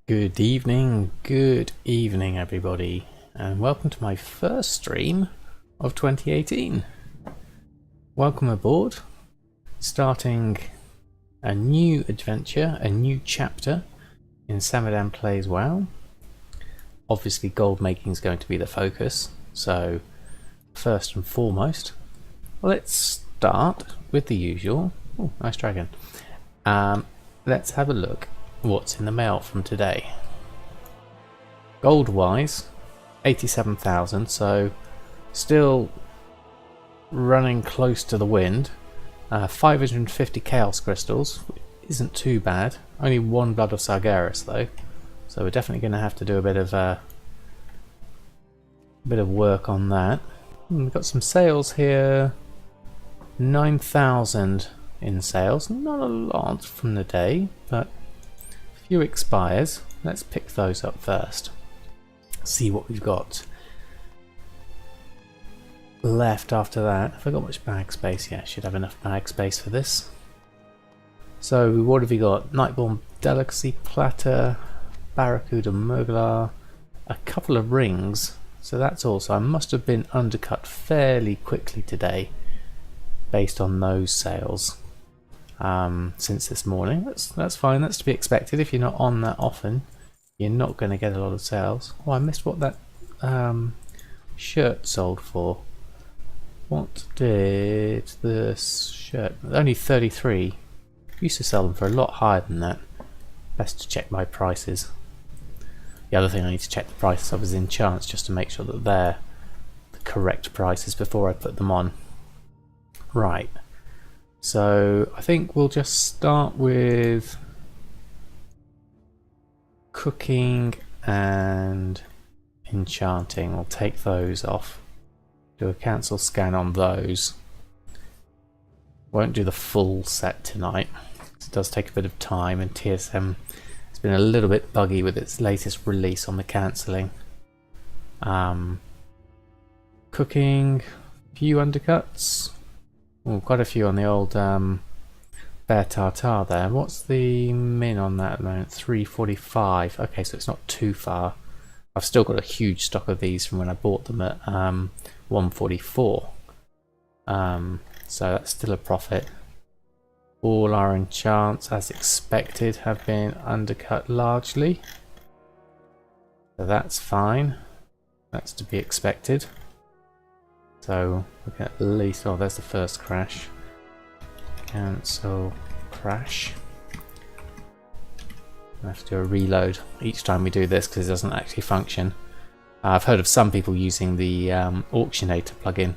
Good evening everybody, and welcome to my first stream of 2018. Welcome aboard, starting a new adventure, a new chapter in Samadan Plays WoW. Obviously gold making is going to be the focus, so first and foremost, let's start with the usual. Oh, nice dragon. Let's have a look what's in the mail from today. Gold wise, 87,000, so still running close to the wind. 550 chaos crystals, isn't too bad. Only one blood of Sargeras though, so we're definitely going to have to do a bit of work on that. We've got some sales here. 9,000 in sales, not a lot from the day, but few expires. Let's pick those up first. See what we've got left after that. Have I got much bag space? Yeah, should have enough bag space for this. So what have we got? Nightborn Delicacy Platter, Barracuda Murglar, a couple of rings. So that's all. So I must have been undercut fairly quickly today based on those sales. Since this morning. That's fine, that's to be expected. If you're not on that often, you're not going to get a lot of sales. Oh, I missed what that shirt sold for. What did this shirt? Only 33. Used to sell them for a lot higher than that. Best to check my prices. The other thing I need to check the prices of is enchants, just to make sure that they're the correct prices before I put them on. Right. So I think we'll just start with cooking and enchanting. We'll take those off. Do a cancel scan on those. Won't do the full set tonight. It does take a bit of time, and TSM has been a little bit buggy with its latest release on the cancelling. Cooking, few undercuts. Oh, quite a few on the old Bear Tartar there. What's the min on that at the moment? 345. Okay, so it's not too far. I've still got a huge stock of these from when I bought them at 144. So that's still a profit. All our enchants, as expected, have been undercut largely. So that's fine. That's to be expected. So we can at least, oh, there's the first crash. Cancel crash. I have to do a reload each time we do this because it doesn't actually function. I've heard of some people using the Auctionator plugin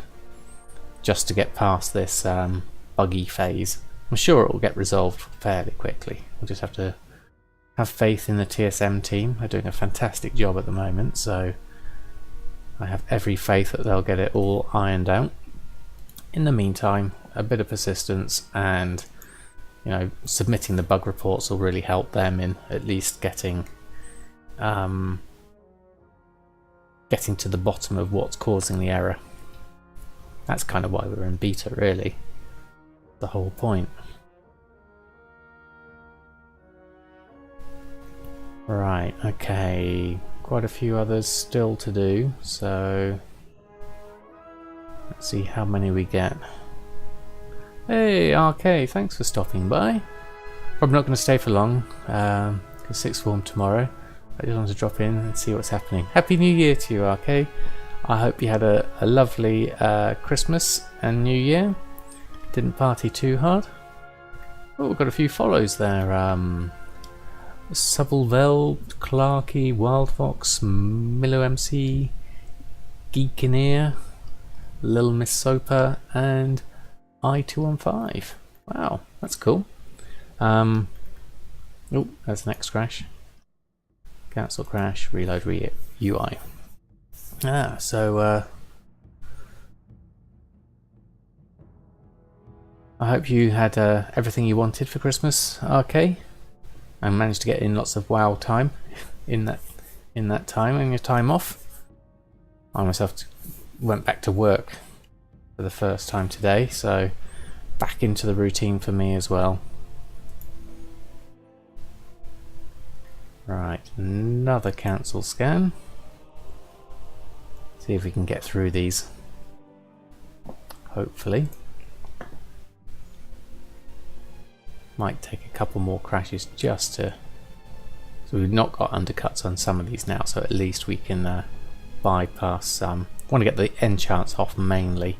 just to get past this buggy phase. I'm sure it will get resolved fairly quickly. We'll just have to have faith in the TSM team. They're doing a fantastic job at the moment, so I have every faith that they'll get it all ironed out. In the meantime, a bit of persistence and, you know, submitting the bug reports will really help them in at least getting to the bottom of what's causing the error. That's kind of why we're in beta, really. The whole point. Right, okay. Quite a few others still to do, so let's see how many we get. Hey RK, thanks for stopping by. Probably not going to stay for long, because sixth form tomorrow. I just wanted to drop in and see what's happening. Happy New Year to you, RK. I hope you had a lovely Christmas and New Year. Didn't party too hard. Oh, we've got a few follows there. Subbleveld, Clarky, Wildfox, Milo MC, Geekineer, Lil Miss Soper, and I215. Wow, that's cool. Oh, there's the next crash. Cancel crash, reload UI. So I hope you had everything you wanted for Christmas, RK. And managed to get in lots of WoW time in that time and your time off. I myself went back to work for the first time today, so back into the routine for me as well. Right, another cancel scan. See if we can get through these. Hopefully. Might take a couple more crashes just to... So we've not got undercuts on some of these now, so at least we can bypass some. I want to get the enchants off mainly.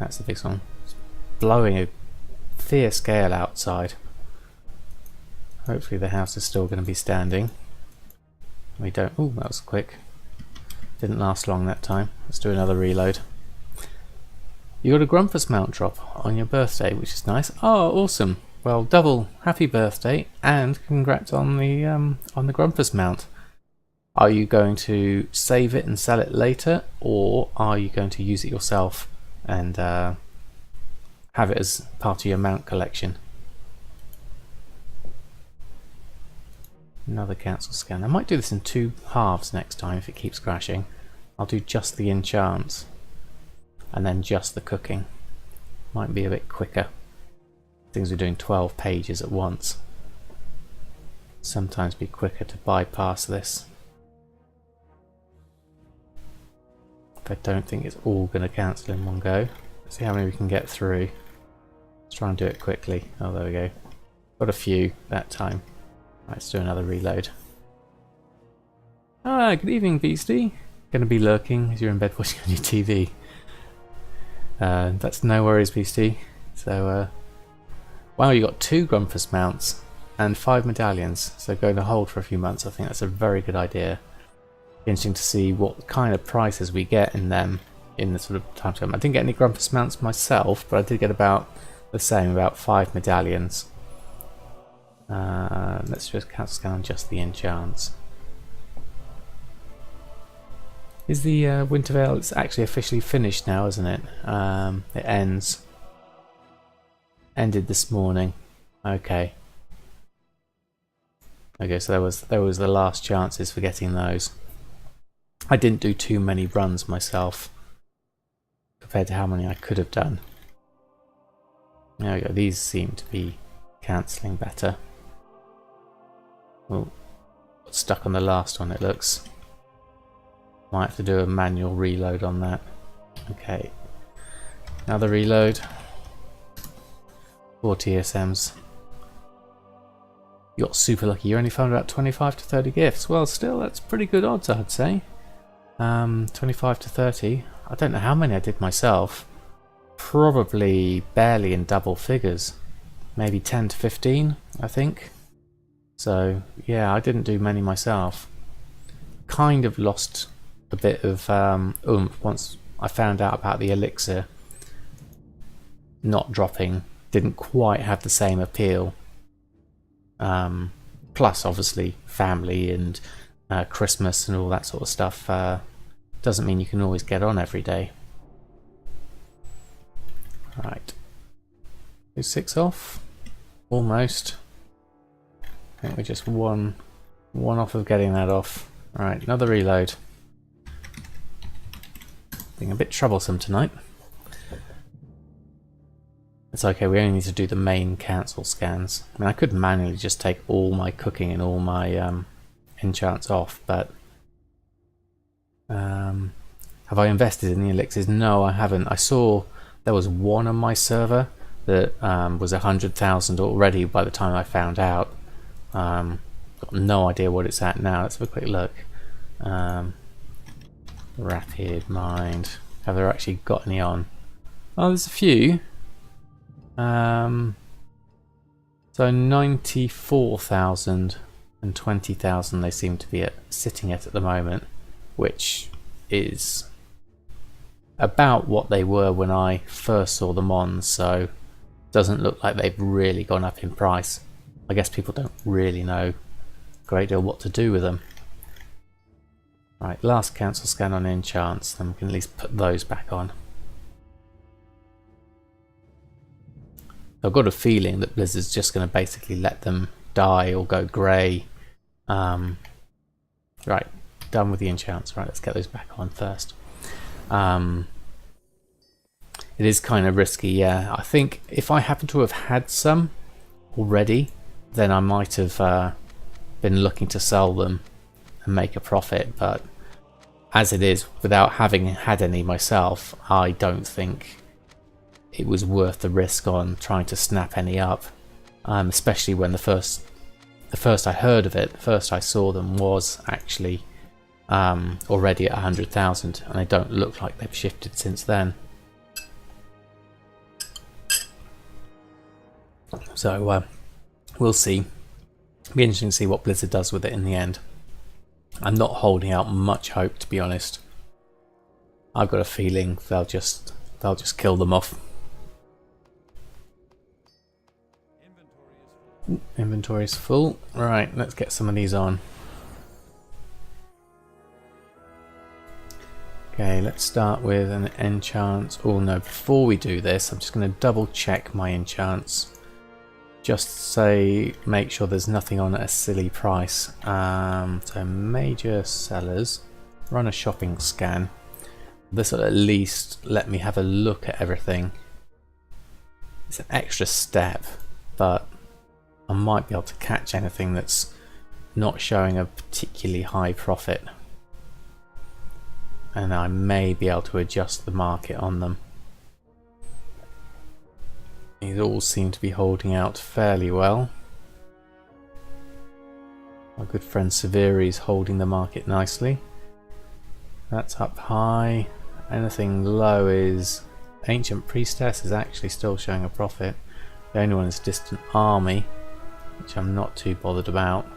That's the big one. It's blowing a fierce gale outside. Hopefully the house is still going to be standing. We don't... Oh, that was quick. Didn't last long that time. Let's do another reload. You got a Grumpus mount drop on your birthday, which is nice. Oh, awesome. Well, double happy birthday and congrats on the Grumpus mount. Are you going to save it and sell it later, or are you going to use it yourself and have it as part of your mount collection? Another cancel scan. I might do this in 2 halves next time if it keeps crashing. I'll do just the enchants and then just the cooking. Might be a bit quicker. Things are doing 12 pages at once. Sometimes be quicker to bypass this. But I don't think it's all going to cancel in one go. Let's see how many we can get through. Let's try and do it quickly. Oh, there we go. Got a few that time. Let's do another reload. Ah, good evening, Beastie. Going to be lurking as you're in bed watching on your TV. That's no worries, Beastie. So, wow, you got 2 Grumpus mounts and 5 medallions. So going to hold for a few months. I think that's a very good idea. Interesting to see what kind of prices we get in them in the sort of time to come. I didn't get any Grumpus mounts myself, but I did get about the same, about 5 medallions. Let's just cancel scan on just the enchants. Is the Winter Veil? It's actually officially finished now, isn't it? It ended this morning. Okay. Okay, so there was the last chances for getting those. I didn't do too many runs myself compared to how many I could have done. There we go. These seem to be cancelling better. Oh, got stuck on the last one, it looks. Might have to do a manual reload on that. Okay. Another reload. 4 TSMs. You got super lucky. You only found about 25 to 30 gifts. Well, still, that's pretty good odds, I'd say. 25 to 30. I don't know how many I did myself. Probably barely in double figures. Maybe 10 to 15, I think. So, yeah, I didn't do many myself. Kind of lost a bit of oomph once I found out about the elixir not dropping. Didn't quite have the same appeal. Plus, obviously, family and Christmas and all that sort of stuff doesn't mean you can always get on every day. Right. 6 off. Almost. I think we're just one off of getting that off. Alright, another reload. Being a bit troublesome tonight. It's okay, we only need to do the main cancel scans. I mean, I could manually just take all my cooking and all my enchants off, but have I invested in the elixirs? No, I haven't. I saw there was one on my server that was 100,000 already by the time I found out. Got no idea what it's at now. Let's have a quick look. Rapid Mind. Have there actually got any on? Oh, there's a few. So 94,000 and 20,000 they seem to be sitting at the moment, which is about what they were when I first saw them on, so doesn't look like they've really gone up in price. I guess people don't really know a great deal what to do with them. Right, last cancel scan on enchants, then we can at least put those back on. I've got a feeling that Blizzard's just going to basically let them die or go grey. Right, done with the enchants. Right, let's get those back on first. It is kind of risky, yeah. I think if I happen to have had some already, then I might have been looking to sell them and make a profit, but as it is, without having had any myself, I don't think it was worth the risk on trying to snap any up, especially when the first I heard of it, the first I saw them was actually already at 100,000, and they don't look like they've shifted since then. So we'll see. It'll be interesting to see what Blizzard does with it in the end. I'm not holding out much hope, to be honest. I've got a feeling they'll just kill them off. Inventory is full. Right, let's get some of these on. Okay, let's start with an enchant. Oh no, before we do this, I'm just going to double check my enchants. Just say, make sure there's nothing on at a silly price. So major sellers, run a shopping scan. This will at least let me have a look at everything. It's an extra step, but I might be able to catch anything that's not showing a particularly high profit. And I may be able to adjust the market on them. These all seem to be holding out fairly well. My good friend Severi is holding the market nicely. That's up high. Anything low is Ancient Priestess is actually still showing a profit. The only one is Distant Army, which I'm not too bothered about.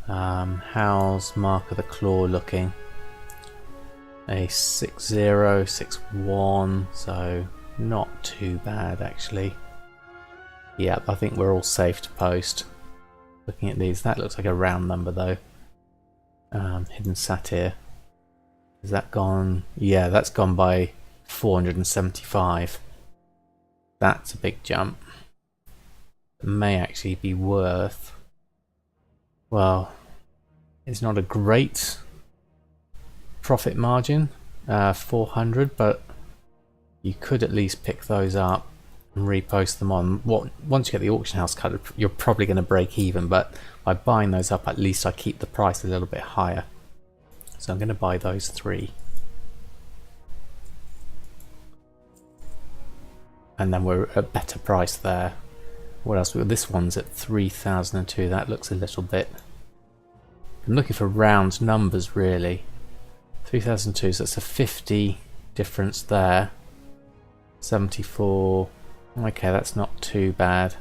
How's Mark of the Claw looking? A 6-0, 6-1, so not too bad actually. Yep, I think we're all safe to post. Looking at these, that looks like a round number though. Hidden Satyr. Has that gone? Yeah, that's gone by 475. That's a big jump. It may actually be worth... Well, it's not a great profit margin, 400, but you could at least pick those up and repost them on. Once you get the auction house cut, you're probably going to break even, but by buying those up, at least I keep the price a little bit higher. So I'm going to buy those 3. And then we're at a better price there. What else? This one's at 3,002. That looks a little bit... I'm looking for round numbers really. 3,002, so that's a 50 difference there. 74. Okay, that's not too bad.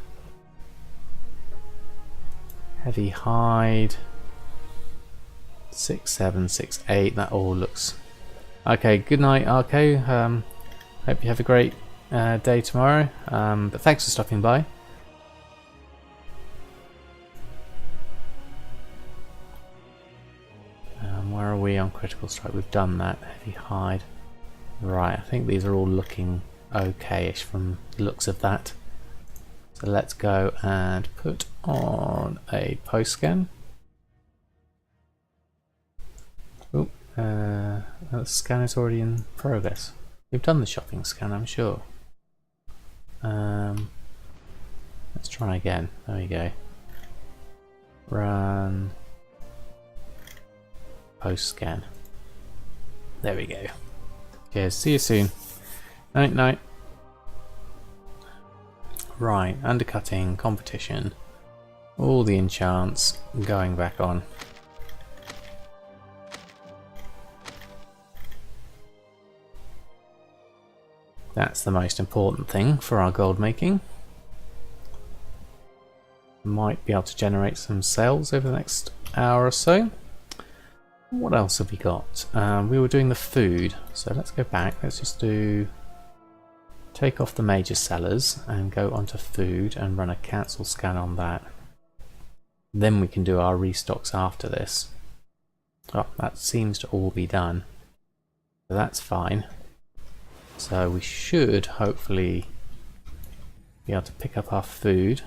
Heavy hide. 6-7, 6-8. That all looks okay. Good night, Arco. Hope you have a great day tomorrow. But thanks for stopping by. Where are we on Critical Strike? We've done that. Heavy hide. Right, I think these are all looking okay-ish from the looks of that. So let's go and put on a post scan. Oh, that scan is already in progress. We've done the shopping scan, I'm sure. Let's try again. There we go. Run. Post scan. There we go. Okay, see you soon. Night night. Right, undercutting, competition. All the enchants going back on. That's the most important thing for our gold making. Might be able to generate some sales over the next hour or so. What else have we got? We were doing the food, so let's go back. Let's just take off the major sellers and go onto food and run a cancel scan on that. Then we can do our restocks after this. Oh, that seems to all be done. So that's fine. So we should hopefully be able to pick up our food.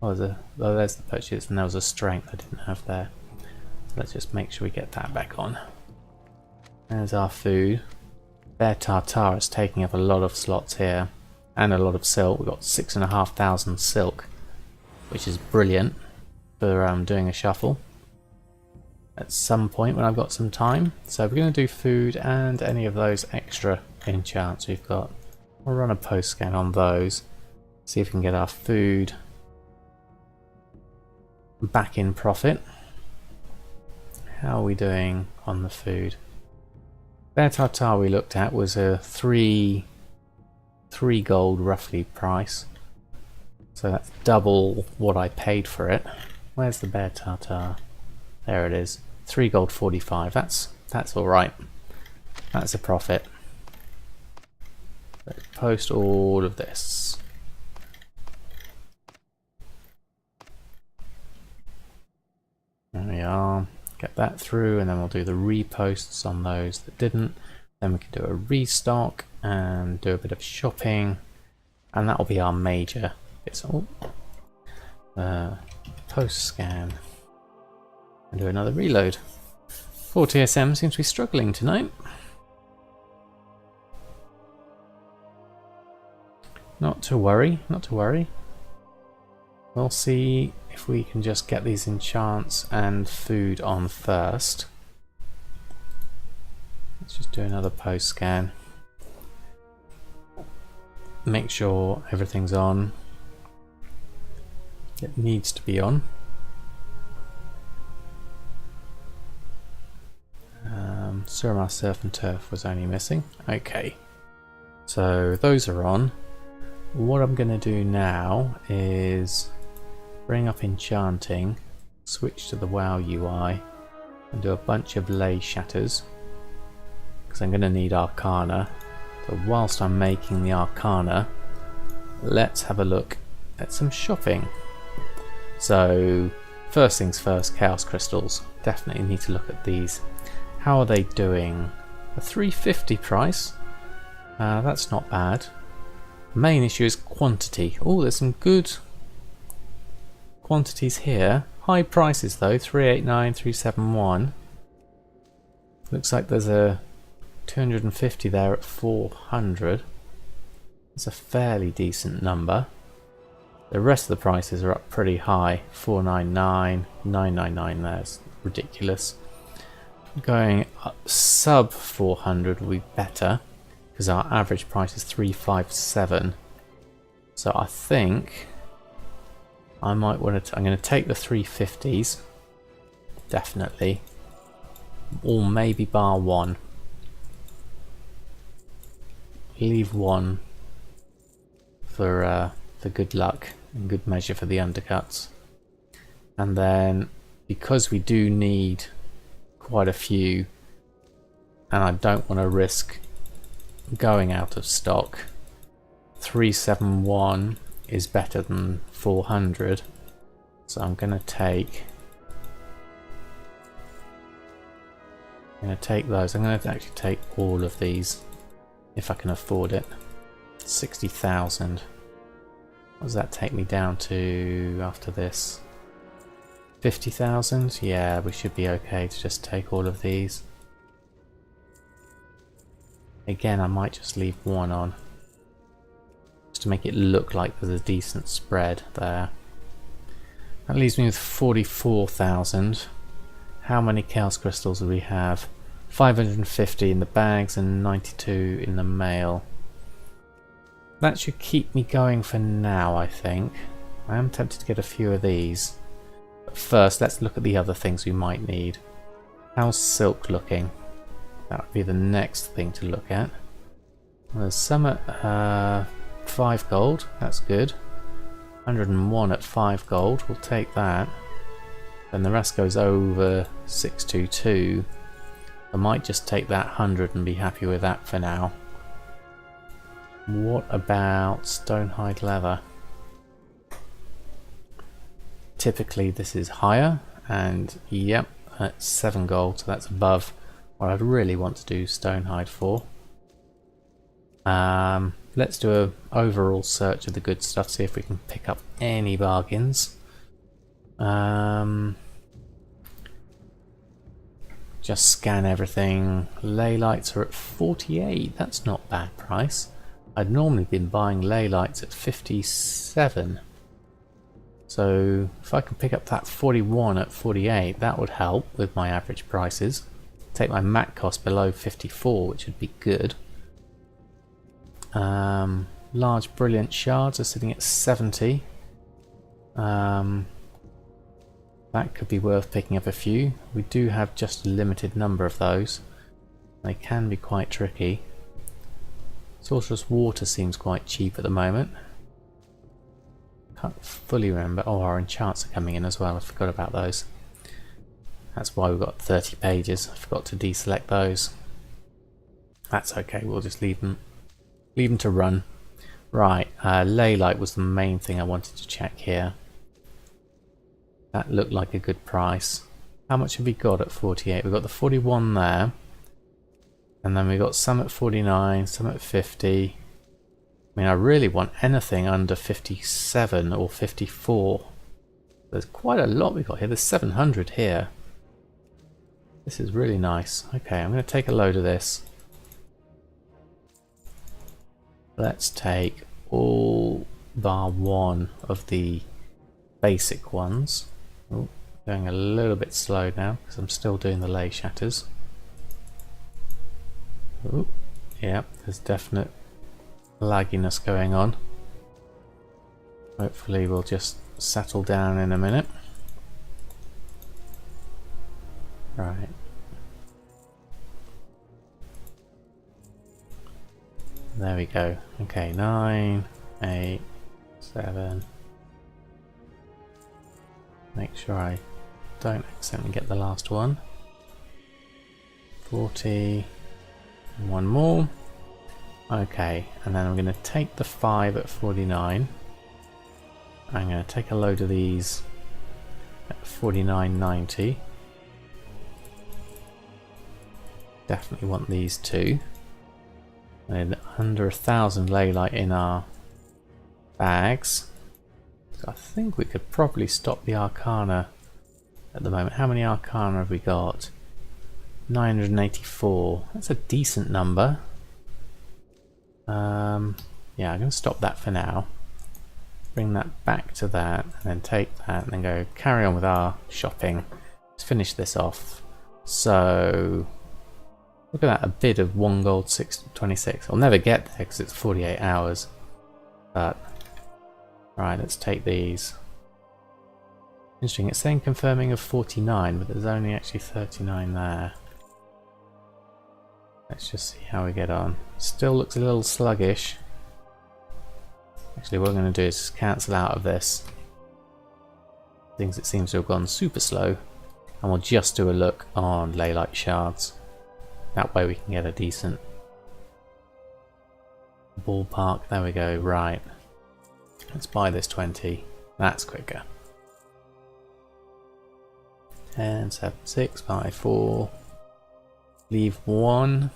Oh, there's the purchase, and there was a strength I didn't have there. Let's just make sure we get that back on. There's our food. Bear Tartar is taking up a lot of slots here. And a lot of silk. We've got 6,500 silk, which is brilliant. for doing a shuffle at some point when I've got some time. So we're going to do food and any of those extra enchants we've got. We'll run a post scan on those, see if we can get our food back in profit. How are we doing on the food? Bear tartare we looked at was a 3 gold roughly price. So that's double what I paid for it. Where's the bear tartare? There it is. 3 gold 45. That's alright. That's a profit. So post all of this. There we are. Get that through, and then we'll do the reposts on those that didn't. Then we can do a restock and do a bit of shopping, and that will be our major. It's all post scan and do another reload. 4TSM seems to be struggling tonight. Not to worry, not to worry. We'll see if we can just get these enchants and food on first. Let's just do another post scan. Make sure everything's on. It needs to be on. Suramar Surf and Turf was only missing. Okay, so those are on. What I'm going to do now is bring up Enchanting, switch to the WoW UI, and do a bunch of lay shatters, because I'm going to need Arcana. So whilst I'm making the Arcana, let's have a look at some shopping. So first things first, Chaos Crystals. Definitely need to look at these. How are they doing? A 350 price. That's not bad. Main issue is quantity. Oh, there's some good quantities here. High prices though, 389, 371. Looks like there's a 250 there at 400. It's a fairly decent number. The rest of the prices are up pretty high. 499, 999, that's ridiculous. Going up sub 400 will be better, because our average price is 357. So I think I might want to. I'm going to take the 350s, definitely, or maybe bar one. Leave one for good luck and good measure for the undercuts, and then because we do need quite a few, and I don't want to risk going out of stock, 371 is better than 400, so I'm going to take those. I'm going to actually take all of these if I can afford it. 60,000. What does that take me down to after this? 50,000? Yeah, we should be okay to just take all of these. Again, I might just leave one on, just to make it look like there's a decent spread there. That leaves me with 44,000. How many Chaos Crystals do we have? 550 in the bags and 92 in the mail. That should keep me going for now, I think. I am tempted to get a few of these. But first, let's look at the other things we might need. How's silk looking? That would be the next thing to look at. There's some at 5 gold, that's good. 101 at 5 gold, we'll take that. Then the rest goes over 622. I might just take that 100 and be happy with that for now. What about Stonehide leather? Typically this is higher, and yep, that's 7 gold, so that's above what I'd really want to do Stonehide for. Let's do an overall search of the good stuff, see if we can pick up any bargains. Just scan everything. Ley lights are at 48, that's not bad price. I'd normally been buying ley lights at 57. So if I can pick up that 41 at 48, that would help with my average prices. Take my mat cost below 54, which would be good. Large brilliant shards are sitting at 70. That could be worth picking up a few. We do have just a limited number of those. They can be quite tricky. Sorcerous water seems quite cheap at the moment. Can't fully remember. Oh, our enchants are coming in as well. I forgot about those. That's why we've got 30 pages. I forgot to deselect those. That's okay. We'll just leave them to run. Right. Leylight was the main thing I wanted to check here. That looked like a good price. How much have we got at 48? We've got the 41 there. And then we got some at 49, some at 50. I mean, I really want anything under 57 or 54. There's quite a lot we've got here. There's 700 here. This is really nice. Okay, I'm going to take a load of this. Let's take all bar one of the basic ones. Oh, going a little bit slow now because I'm still doing the lay shatters. Oh, yeah, there's definite lagginess going on. Hopefully we'll just settle down in a minute. Right. There we go. Okay, 9, 8, 7. Make sure I don't accidentally get the last one. 40. One more. Okay, and then I'm going to take the 5 at 49. I'm going to take a load of these at 49.90. Definitely want these two. And under 1,000 leylight in our bags. So I think we could probably stop the Arcana at the moment. How many Arcana have we got? 984. That's a decent number. Yeah, I'm going to stop that for now. Bring that back to that, and then take that, and then go carry on with our shopping. Let's finish this off. So, look at that, a bid of 1 gold 626. I'll never get there because it's 48 hours. But, right, let's take these. Interesting, it's saying confirming of 49, but there's only actually 39 there. Let's just see how we get on. Still looks a little sluggish. Actually, what I'm going to do is just cancel out of this. Things it seems to have gone super slow. And we'll just do a look on leylight shards. That way we can get a decent ballpark. There we go, right. Let's buy this 20. That's quicker. 10, 7, 6, 5, 4. Leave 1.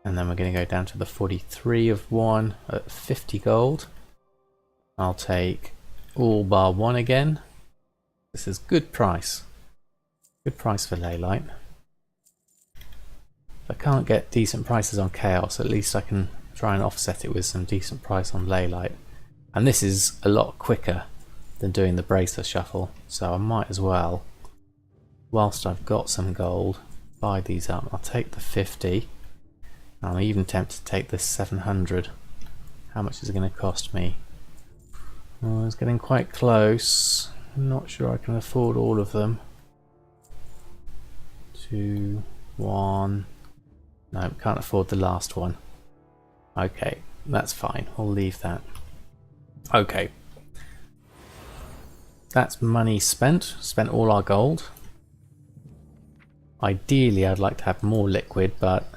And then we're going to go down to the 43 of 1 at 50 gold. I'll take all bar 1 again. This is good price. Good price for leylight. If I can't get decent prices on chaos, at least I can try and offset it with some decent price on leylight. And this is a lot quicker than doing the bracer shuffle, so I might as well, whilst I've got some gold, buy these up. I'll take the 50. I'm even tempted to take this 700. How much is it going to cost me? Oh, it's getting quite close. I'm not sure I can afford all of them. 2, 1. No, can't afford the last one. Okay, that's fine. We'll leave that. Okay. That's money spent. Spent all our gold. Ideally, I'd like to have more liquid, but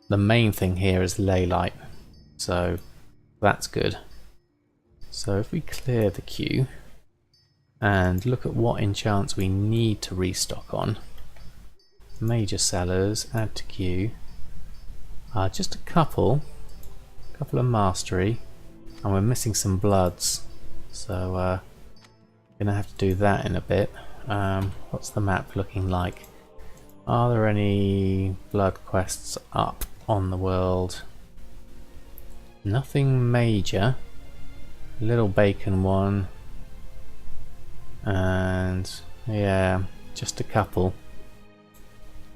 the main thing here is leylight. So that's good. So if we clear the queue and look at what enchants we need to restock on. Major sellers, add to queue. Just a couple of mastery, and we're missing some bloods. So gonna have to do that in a bit. What's the map looking like? Are there any blood quests up on the world? Nothing major. little bacon one, and yeah, just a couple.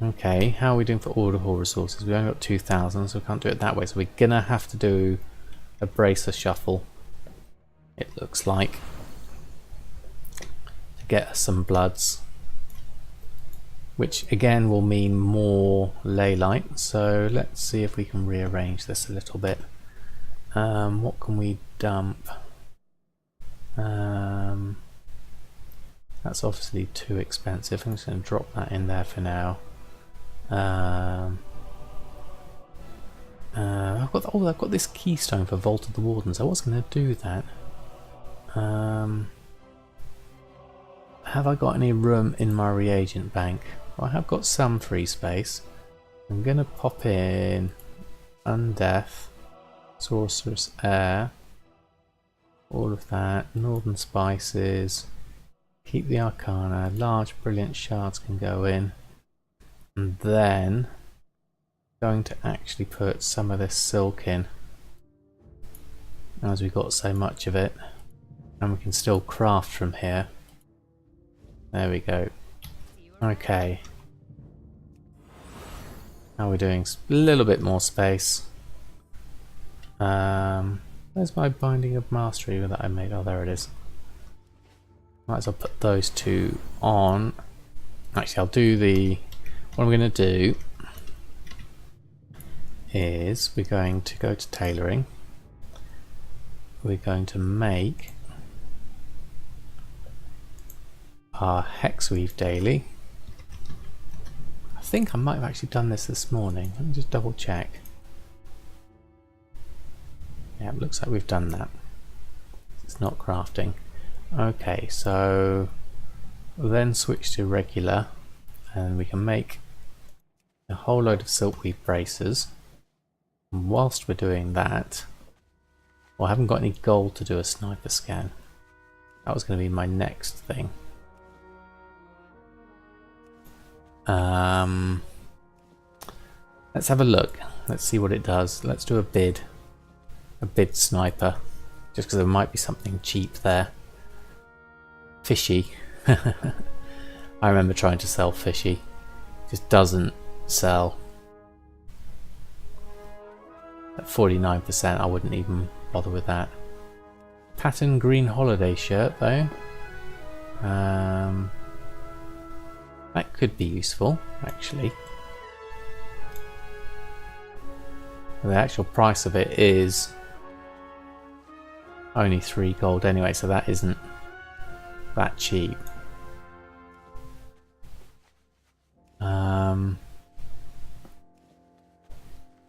Okay, how are we doing for audible resources? We only got 2,000, so we can't do it that way. So we're gonna have to do a bracer shuffle, it looks like, to get us some bloods, which again will mean more ley light. So let's see if we can rearrange this a little bit. What can we dump? That's obviously too expensive. I'm just going to drop that in there for now. I've got this keystone for Vault of the Wardens. I was going to do that. Have I got any room in my reagent bank? Well, I have got some free space. I'm going to pop in Undeath, Sorcerer's Air, all of that, Northern Spices, keep the Arcana, large brilliant shards can go in, and then going to actually put some of this silk in, as we've got so much of it, and we can still craft from here. There we go. Okay. How are we doing? A little bit more space. Where's my Binding of Mastery that I made? Oh, there it is. Might as well put those two on. Actually, I'll do the... What I'm going to do is we're going to go to tailoring. We're going to make our hex weave daily. I think I might have actually done this morning. Let me just double check. Yeah, it looks like we've done that. It's not crafting. Okay, so we'll then switch to regular, and we can make a whole load of silkweave braces. And whilst we're doing that, well, I haven't got any gold to do a sniper scan. That was going to be my next thing. Let's have a look. Let's see what it does. Let's do a bid sniper, just because there might be something cheap there. Fishy. I remember trying to sell fishy. Just doesn't sell. At 49%, I wouldn't even bother with that. Pattern green holiday shirt though. That could be useful, actually. The actual price of it is only 3 gold anyway, so that isn't that cheap.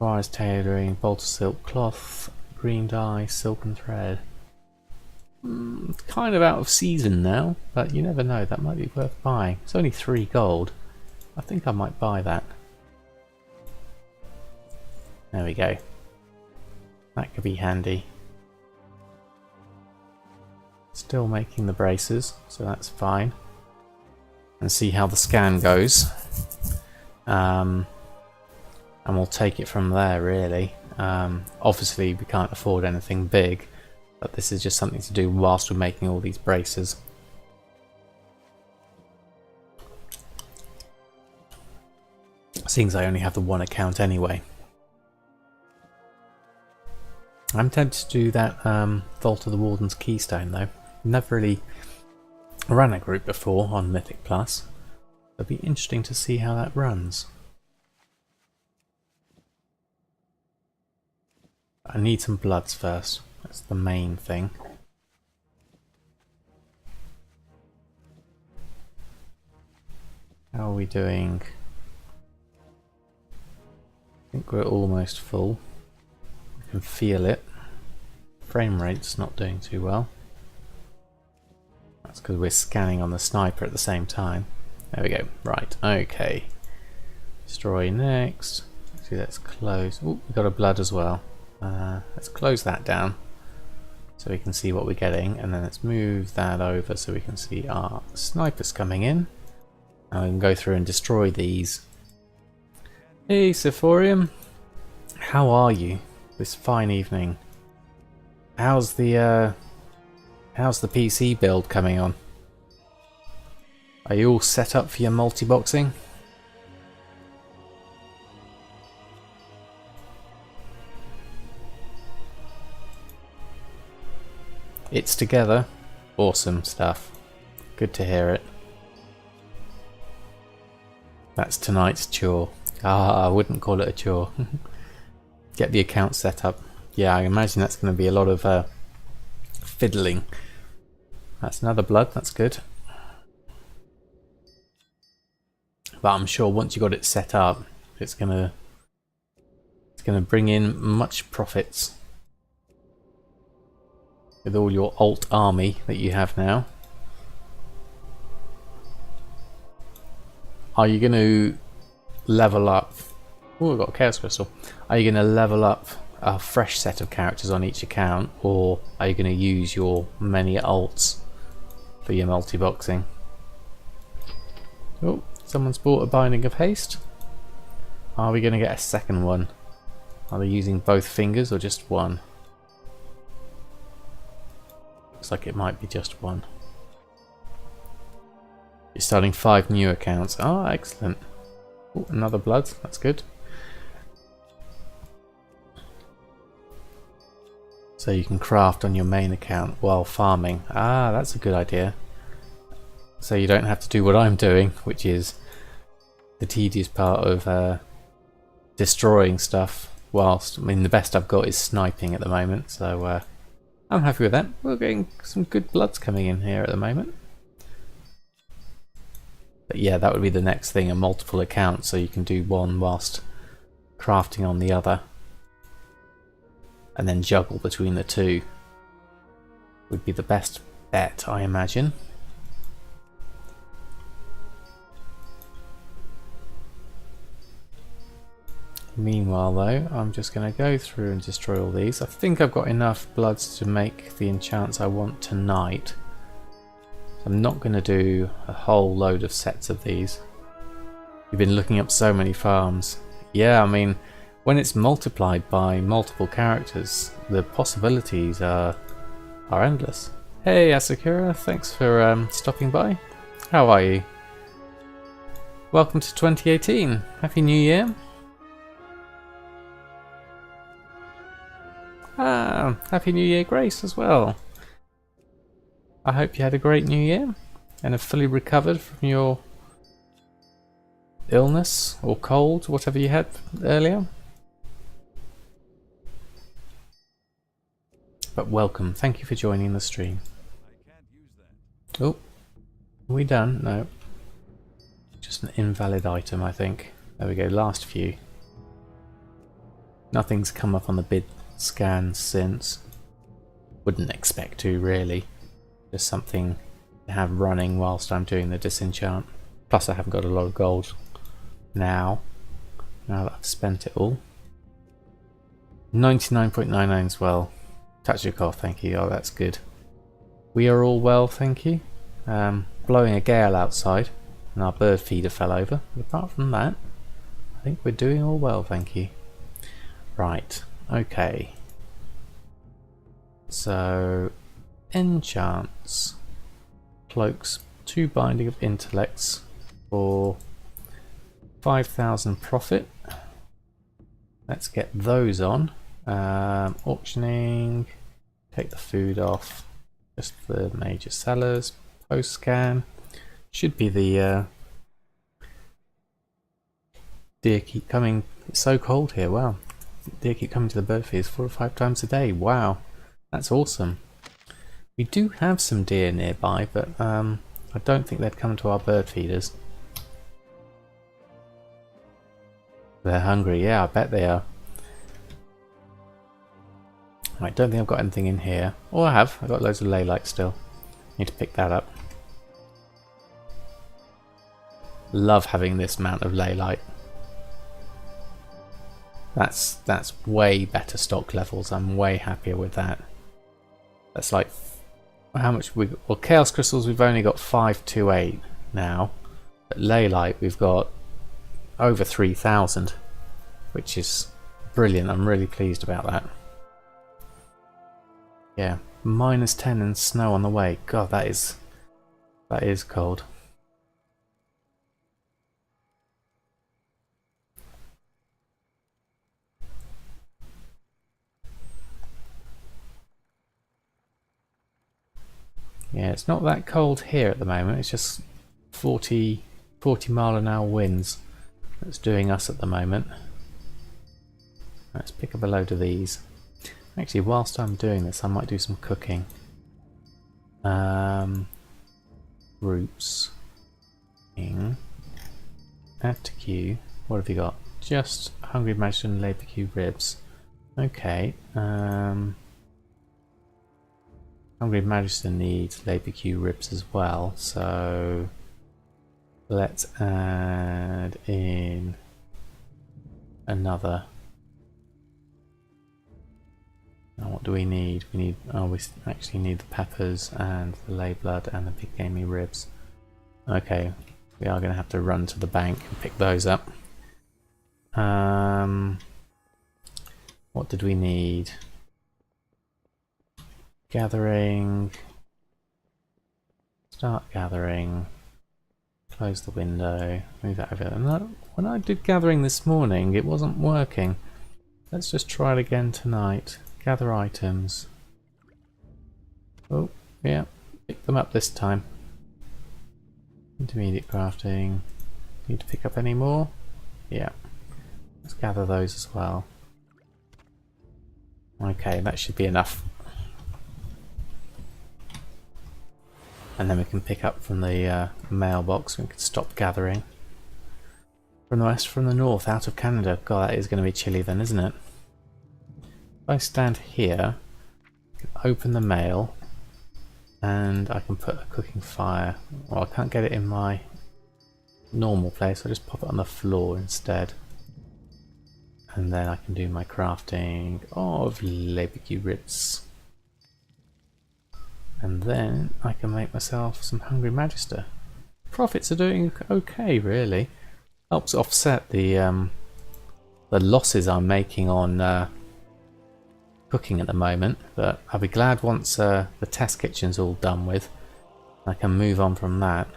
As tailoring, bolt of silk cloth, green dye, silken thread. Kind of out of season now, but you never know, that might be worth buying. It's only 3 gold. I think I might buy that. There we go. That could be handy. Still making the braces, so that's fine. And see how the scan goes. And we'll take it from there, really. Obviously, we can't afford anything big, but this is just something to do whilst we're making all these braces. Seeing as I only have the one account anyway. I'm tempted to do that Vault of the Warden's Keystone though. Never really run a group before on Mythic Plus. It'll be interesting to see how that runs. I need some bloods first. That's the main thing. How are we doing? I think we're almost full. I can feel it. Frame rate's not doing too well. That's because we're scanning on the sniper at the same time. There we go. Right, okay. Destroy next. Actually, let's close. Oh, we got a blood as well. Let's close that down so we can see what we're getting, and then let's move that over so we can see our snipers coming in. And we can go through and destroy these. Hey Sephorium, how are you this fine evening? How's the How's the PC build coming on? Are you all set up for your multi-boxing? It's together. Awesome stuff. Good to hear it. That's tonight's chore. I wouldn't call it a chore. Get the account set up. Yeah, I imagine that's going to be a lot of fiddling. That's another blood, that's good. But I'm sure once you got it set up, it's gonna bring in much profits with all your alt army that you have now. Are you going to level up? Oh, we've got a Chaos Crystal. Are you going to level up a fresh set of characters on each account, or are you going to use your many alts for your multi-boxing? Oh, someone's bought a Binding of Haste. Are we going to get a second one? Are they using both fingers or just one? Looks like it might be just one. You're starting 5 new accounts. Oh, excellent. Ooh, another blood. That's good. So you can craft on your main account while farming. Ah, that's a good idea. So you don't have to do what I'm doing, which is the tedious part of destroying stuff. Whilst, I mean, the best I've got is sniping at the moment. So I'm happy with that. We're getting some good bloods coming in here at the moment. But yeah, that would be the next thing, a multiple account, so you can do one whilst crafting on the other. And then juggle between the two. Would be the best bet, I imagine. Meanwhile though, I'm just going to go through and destroy all these. I think I've got enough bloods to make the enchants I want tonight. I'm not going to do a whole load of sets of these. You've been looking up so many farms. Yeah, I mean, when it's multiplied by multiple characters, the possibilities are endless. Hey Asakura, thanks for stopping by. How are you? Welcome to 2018. Happy New Year. Ah, Happy New Year Grace as well. I hope you had a great New Year and have fully recovered from your illness or cold, whatever you had earlier. But welcome, thank you for joining the stream. Oh, are we done? No. Just an invalid item, I think. There we go, last few. Nothing's come up on the bid scan since. Wouldn't expect to, really. Just something to have running whilst I'm doing the disenchant. Plus I haven't got a lot of gold now that I've spent it all. 99.99 as well. Touch your cough, thank you. Oh, that's good. We are all well, thank you. Blowing a gale outside and our bird feeder fell over. But apart from that, I think we're doing all well, thank you. Right, okay. So enchants, cloaks, 2 binding of intellects for 5,000 profit. Let's get those on. Auctioning, take the food off, just the major sellers. Post scan should be the deer keep coming. It's so cold here. Wow, deer keep coming to the bird feeders 4 or 5 times a day. Wow, that's awesome. We do have some deer nearby, but I don't think they'd come to our bird feeders. They're hungry, yeah, I bet they are. Right, don't think I've got anything in here. Oh, I have. I've got loads of ley light still. Need to pick that up. Love having this amount of ley light. That's way better stock levels. I'm way happier with that. That's like how much we. Well, chaos crystals we've only got 528 now, but ley light we've got over 3,000, which is brilliant. I'm really pleased about that. Yeah, -10 and snow on the way. God, that is cold. Yeah, it's not that cold here at the moment. It's just 40 mile-an-hour winds that's doing us at the moment. Let's pick up a load of these. Actually, whilst I'm doing this, I might do some cooking. Roots. Add to queue. What have you got? Just Hungry Master and Labour Queue ribs. Okay. Hungry Magister needs Labour Queue ribs as well, so let's add in another. Now what do we need? We actually need the peppers and the lay blood and the big gamey ribs. Okay, we are going to have to run to the bank and pick those up. What did we need? Gathering. Start gathering. Close the window. Move that over. And when I did gathering this morning, it wasn't working. Let's just try it again tonight. Gather items. Oh, yeah. Pick them up this time. Intermediate crafting. Need to pick up any more? Yeah. Let's gather those as well. Okay, that should be enough. And then we can pick up from the mailbox. We can stop gathering. From the west, from the north, out of Canada. God, that is going to be chilly then, isn't it? If I stand here, I can open the mail, and I can put a cooking fire. Well, I can't get it in my normal place, so I'll just pop it on the floor instead. And then I can do my crafting of Labour Queue ribs. And then I can make myself some Hungry Magister. Profits are doing okay, really. Helps offset the losses I'm making on cooking at the moment. But I'll be glad once the test kitchen's all done with. I can move on from that.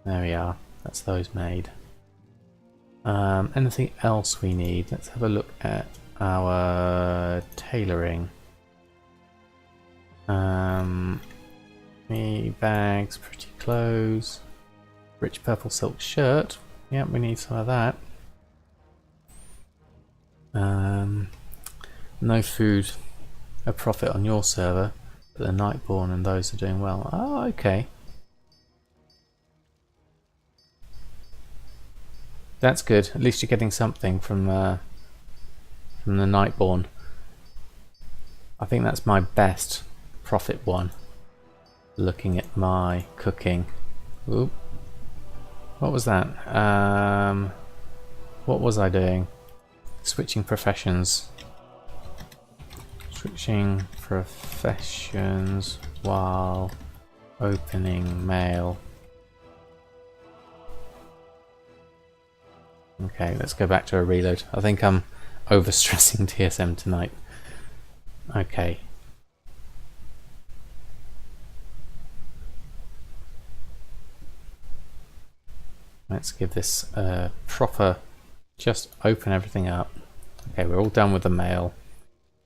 There we are. That's those made. Anything else we need? Let's have a look at our tailoring. Me bags, pretty clothes, rich purple silk shirt. Yep, we need some of that. No food, a profit on your server, but the Nightborn and those are doing well. Oh, okay. That's good. At least you're getting something from the Nightborn. I think that's my best profit one. Looking at my cooking. Oop. What was that? What was I doing? Switching professions. Switching professions while opening mail. Okay, let's go back to a reload. I think I'm overstressing TSM tonight. Okay. Let's give this a proper, just open everything up. Okay, we're all done with the mail.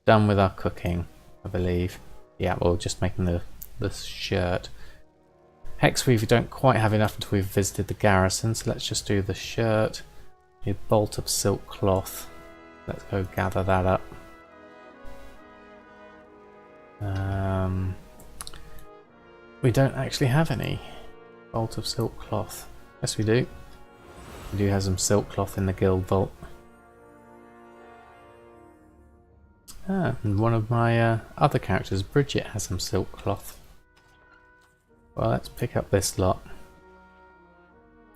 Done with our cooking, I believe. Yeah, we're just making the shirt. Hexweave, we don't quite have enough until we've visited the garrison, so let's just do the shirt. A bolt of silk cloth. Let's go gather that up. We don't actually have any bolt of silk cloth. Yes, we do. We do have some silk cloth in the guild vault. Ah, and one of my other characters, Bridget, has some silk cloth. Well, let's pick up this lot.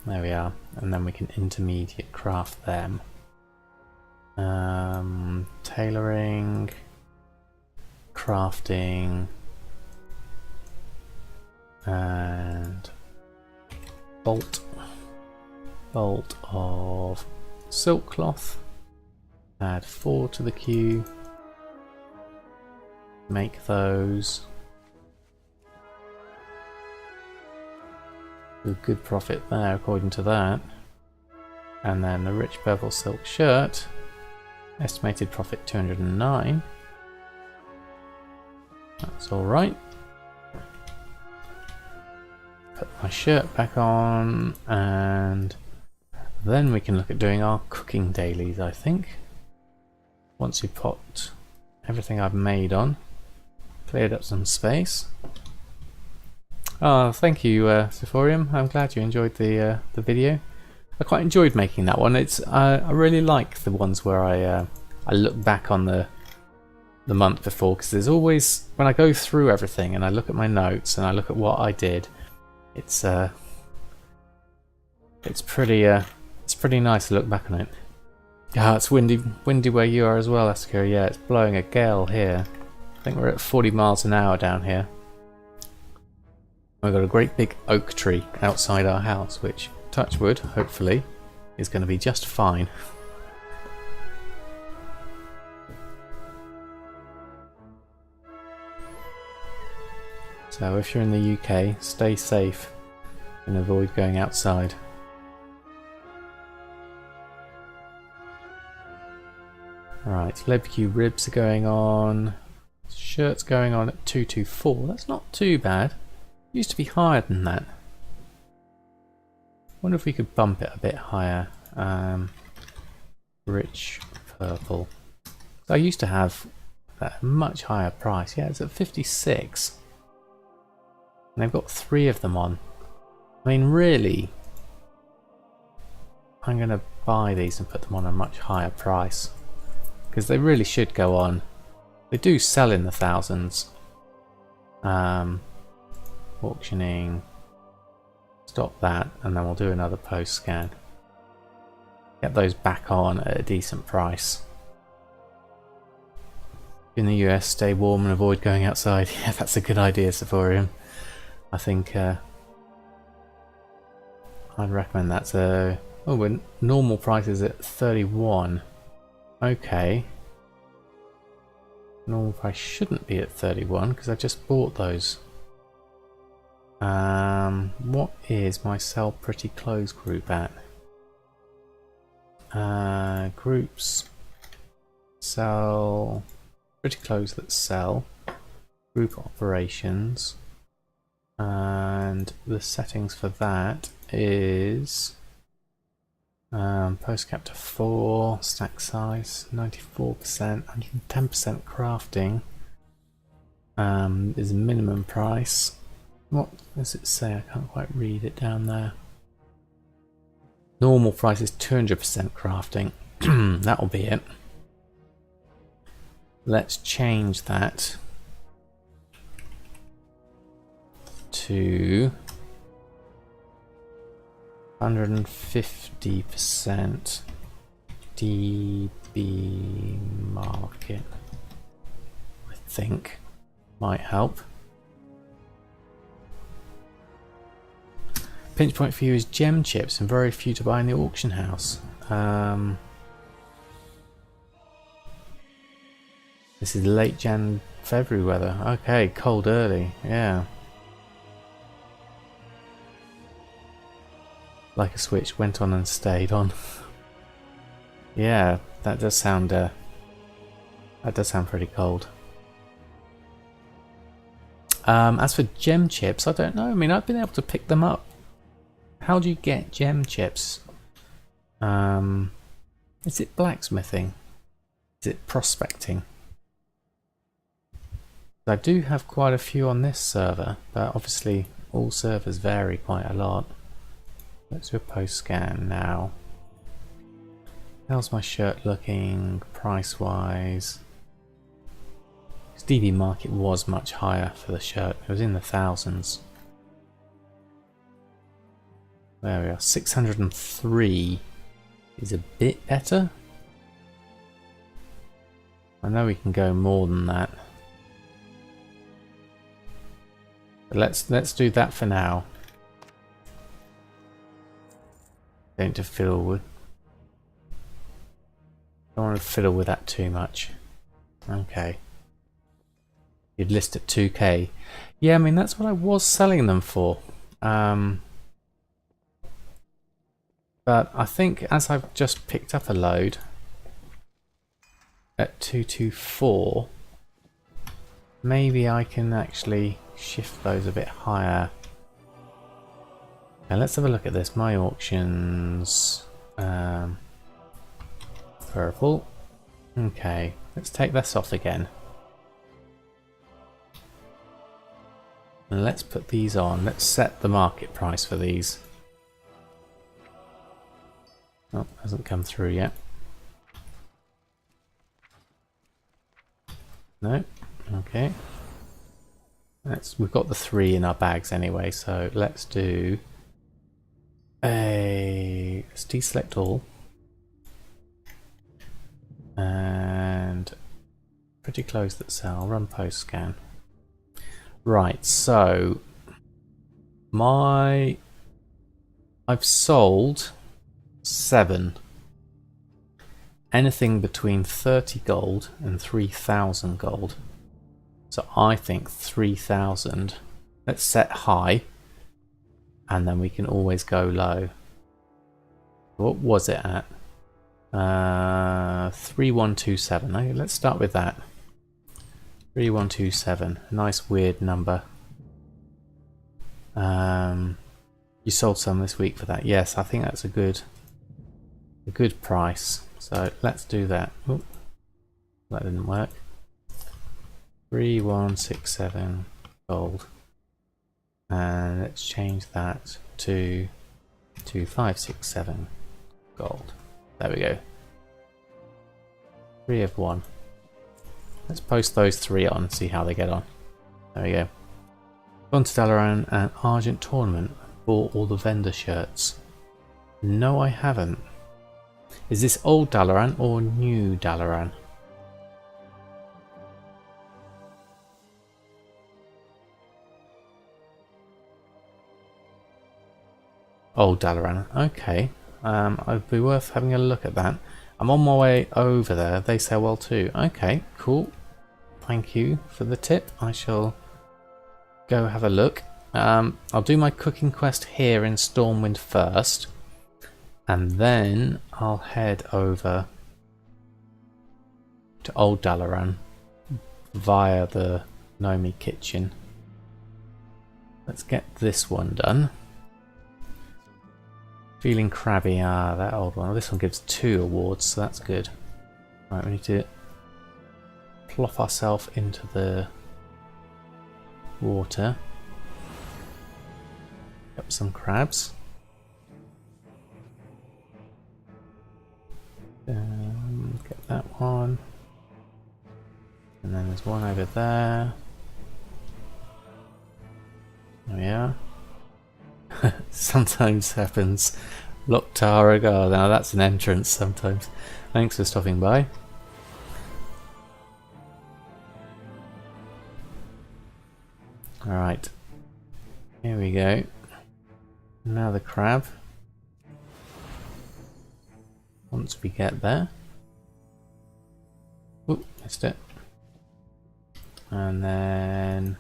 There we are, and then we can intermediate craft them. Tailoring, crafting, and bolt of silk cloth. Add 4 to the queue. Make those. Do a good profit there according to that. And then the rich purple silk shirt. Estimated profit 209. That's alright. Put my shirt back on, and then we can look at doing our cooking dailies, I think. Once we popped everything I've made on, cleared up some space. Oh, thank you, Sephorium. I'm glad you enjoyed the video. I quite enjoyed making that one. It's I really like the ones where I look back on the month before, because there's always, when I go through everything and I look at my notes and I look at what I did, it's pretty nice to look back on it. Ah, it's windy where you are as well, Asker. Yeah, it's blowing a gale here. I think we're at 40 miles an hour down here. We've got a great big oak tree outside our house, which, touch wood, hopefully, is going to be just fine. So if you're in the UK, stay safe and avoid going outside. Right, barbecue ribs are going on. Shirt's going on at 224. That's not too bad. Used to be higher than that. Wonder if we could bump it a bit higher. Rich purple. I used to have a much higher price. Yeah, it's at 56. And they've got 3 of them on. I mean, really, I'm going to buy these and put them on a much higher price, because they really should go on. They do sell in the thousands. Auctioning. Stop that, and then we'll do another post scan. Get those back on at a decent price. In the US, stay warm and avoid going outside. Yeah, that's a good idea, Sephorium. I think I'd recommend that. So, oh, but normal price is at 31. Okay. Normal price shouldn't be at 31 because I just bought those. What is my sell pretty clothes group at? Groups. Sell pretty clothes that sell. Group operations. And the settings for that is post cap to 4, stack size 94%, 110% crafting is minimum price. What does it say? I can't quite read it down there. Normal price is 200% crafting. That'll be it. Let's change that to 150% DB market. I think might help. Pinch point for you is gem chips, and very few to buy in the auction house. This is late Jan, February weather. Okay, cold early, yeah. Like a switch, went on and stayed on. Yeah, that does sound pretty cold. As for gem chips, I don't know. I mean, I've been able to pick them up. How do you get gem chips? Is it blacksmithing? Is it prospecting? I do have quite a few on this server, but obviously all servers vary quite a lot. Let's do a post scan now. How's my shirt looking price wise? DB market was much higher for the shirt. It was in the thousands. There we are. 603 is a bit better. I know we can go more than that. But let's do that for now. Don't fiddle with. Don't want to fiddle with that too much. Okay. You'd list at 2k. Yeah, I mean that's what I was selling them for. But I think as I've just picked up a load at 224, maybe I can actually shift those a bit higher. Now let's have a look at this. My auctions. Purple. Okay, let's take this off again. And let's put these on. Let's set the market price for these. Oh, hasn't come through yet. No. Okay. We've got the 3 in our bags anyway, so let's do let's deselect all. And pretty close that cell, run post scan. Right, so I've sold 7. Anything between 30 gold and 3,000 gold. So I think 3,000. Let's set high, and then we can always go low. What was it at? 3127. Okay, let's start with that. 3127. A nice weird number. You sold some this week for that. Yes, I think that's a good price. So let's do that. Oh, that didn't work. 3167 gold. And let's change that to 2567 gold. There we go. 3 of 1. Let's post those 3 on and see how they get on. There we go. Gone to Dalaran and Argent Tournament. Bought all the vendor shirts. No, I haven't. Is this old Dalaran or new Dalaran? Old Dalaran. Okay. It'd be worth having a look at that. I'm on my way over there. They sell well too. Okay, cool. Thank you for the tip. I shall go have a look. I'll do my cooking quest here in Stormwind first, and then I'll head over to Old Dalaran via the Nomi kitchen. Let's get this one done. Feeling crabby. Ah, that old one. This one gives 2 awards, so that's good. Right, we need to plop ourselves into the water. Up some crabs. Get that one. And then there's one over there. There we are. Sometimes happens. Loktara Gar. Now that's an entrance sometimes. Thanks for stopping by. Alright. Here we go. Now the crab. Once we get there. Oop, missed it. And then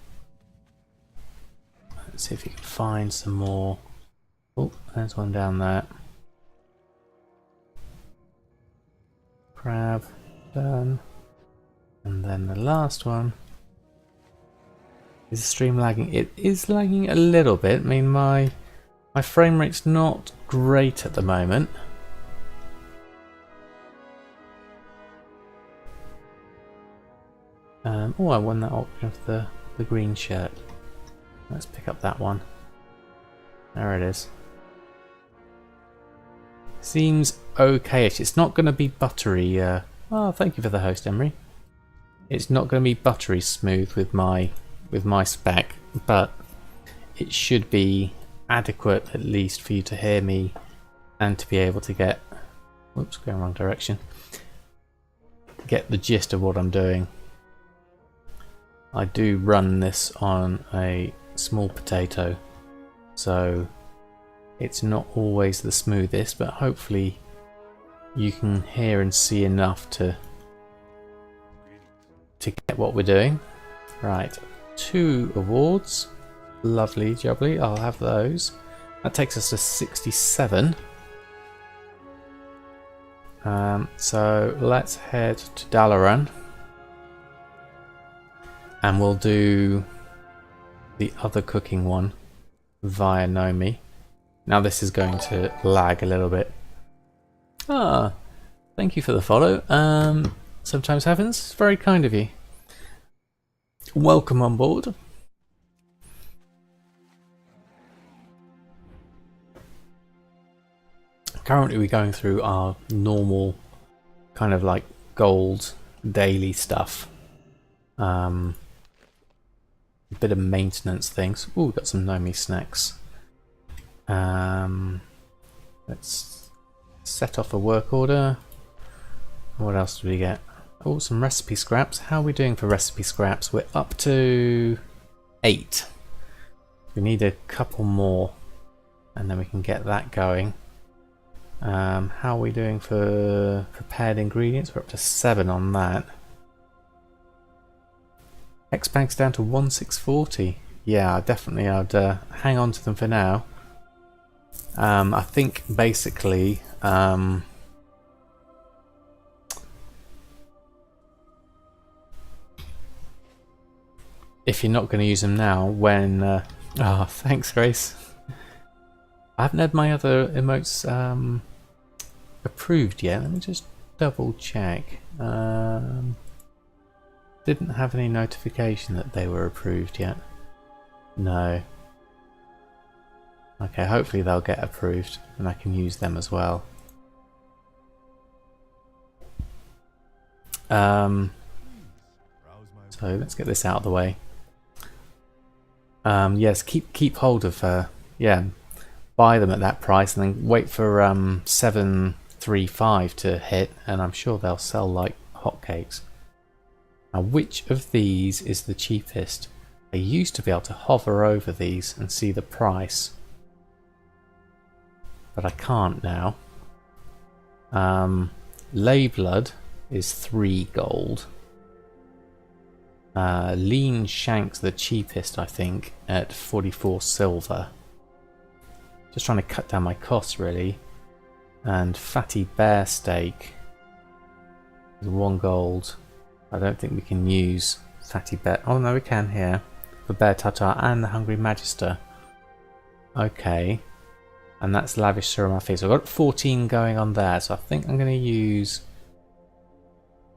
let's see if you can find some more. Oh, there's one down there. Crab, done. And then the last one. Is the stream lagging? It is lagging a little bit. I mean, my frame rate's not great at the moment. Oh, I won that option of the green shirt. Let's pick up that one. There it is. Seems okay-ish. It's not going to be buttery. Oh, thank you for the host, Emery. It's not going to be buttery smooth with my spec, but it should be adequate at least for you to hear me and to be able to get. Whoops, going wrong direction. Get the gist of what I'm doing. I do run this on a small potato, so it's not always the smoothest, but hopefully you can hear and see enough to get what we're doing. Right, 2 awards. Lovely jubbly, I'll have those. That takes us to 67. So let's head to Dalaran. And we'll do the other cooking one via Nomi. Now this is going to lag a little bit. Ah, thank you for the follow. Sometimes happens. Very kind of you. Welcome on board. Currently we're going through our normal kind of like gold daily stuff. A bit of maintenance things. Ooh, got some Nomi snacks. Let's set off a work order. What else do we get? Oh, some recipe scraps. How are we doing for recipe scraps? We're up to 8. We need a couple more and then we can get that going. How are we doing for prepared ingredients? We're up to 7 on that. X-Bank's down to 1640. Yeah, definitely I'd hang on to them for now. I think basically if you're not going to use them now, when oh, thanks Grace. I haven't had my other emotes approved yet. Let me just double check. Didn't have any notification that they were approved yet. No. Okay, hopefully they'll get approved and I can use them as well. So let's get this out of the way. Yes, keep hold of yeah, buy them at that price and then wait for 735 to hit and I'm sure they'll sell like hotcakes. Now which of these is the cheapest? I used to be able to hover over these and see the price, but I can't now. Lay blood is 3 gold. Lean shank's the cheapest, I think, at 44 silver. Just trying to cut down my costs really. And fatty bear steak is 1 gold. I don't think we can use fatty bear. Oh no, we can here. The bear tartar and the hungry magister. Okay. And that's lavish serum on my face. So I've got 14 going on there, so I think I'm going to use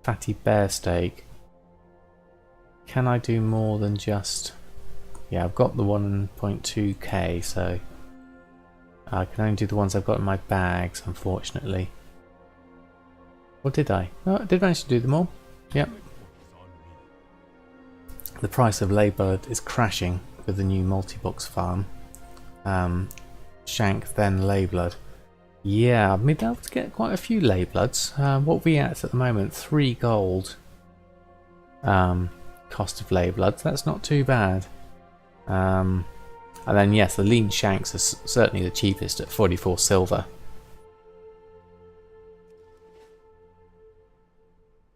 fatty bear steak. Can I do more than just... Yeah, I've got the 1.2k, so I can only do the ones I've got in my bags, unfortunately. Or did I? No, I did manage to do them all. Yep. The price of labour is crashing with the new multi-box farm. Shank, then Layblood. Yeah, I've been able to get quite a few Laybloods. What are we at the moment? 3 gold. Cost of Laybloods. That's not too bad. And then yes, the lean shanks are certainly the cheapest at 44 silver.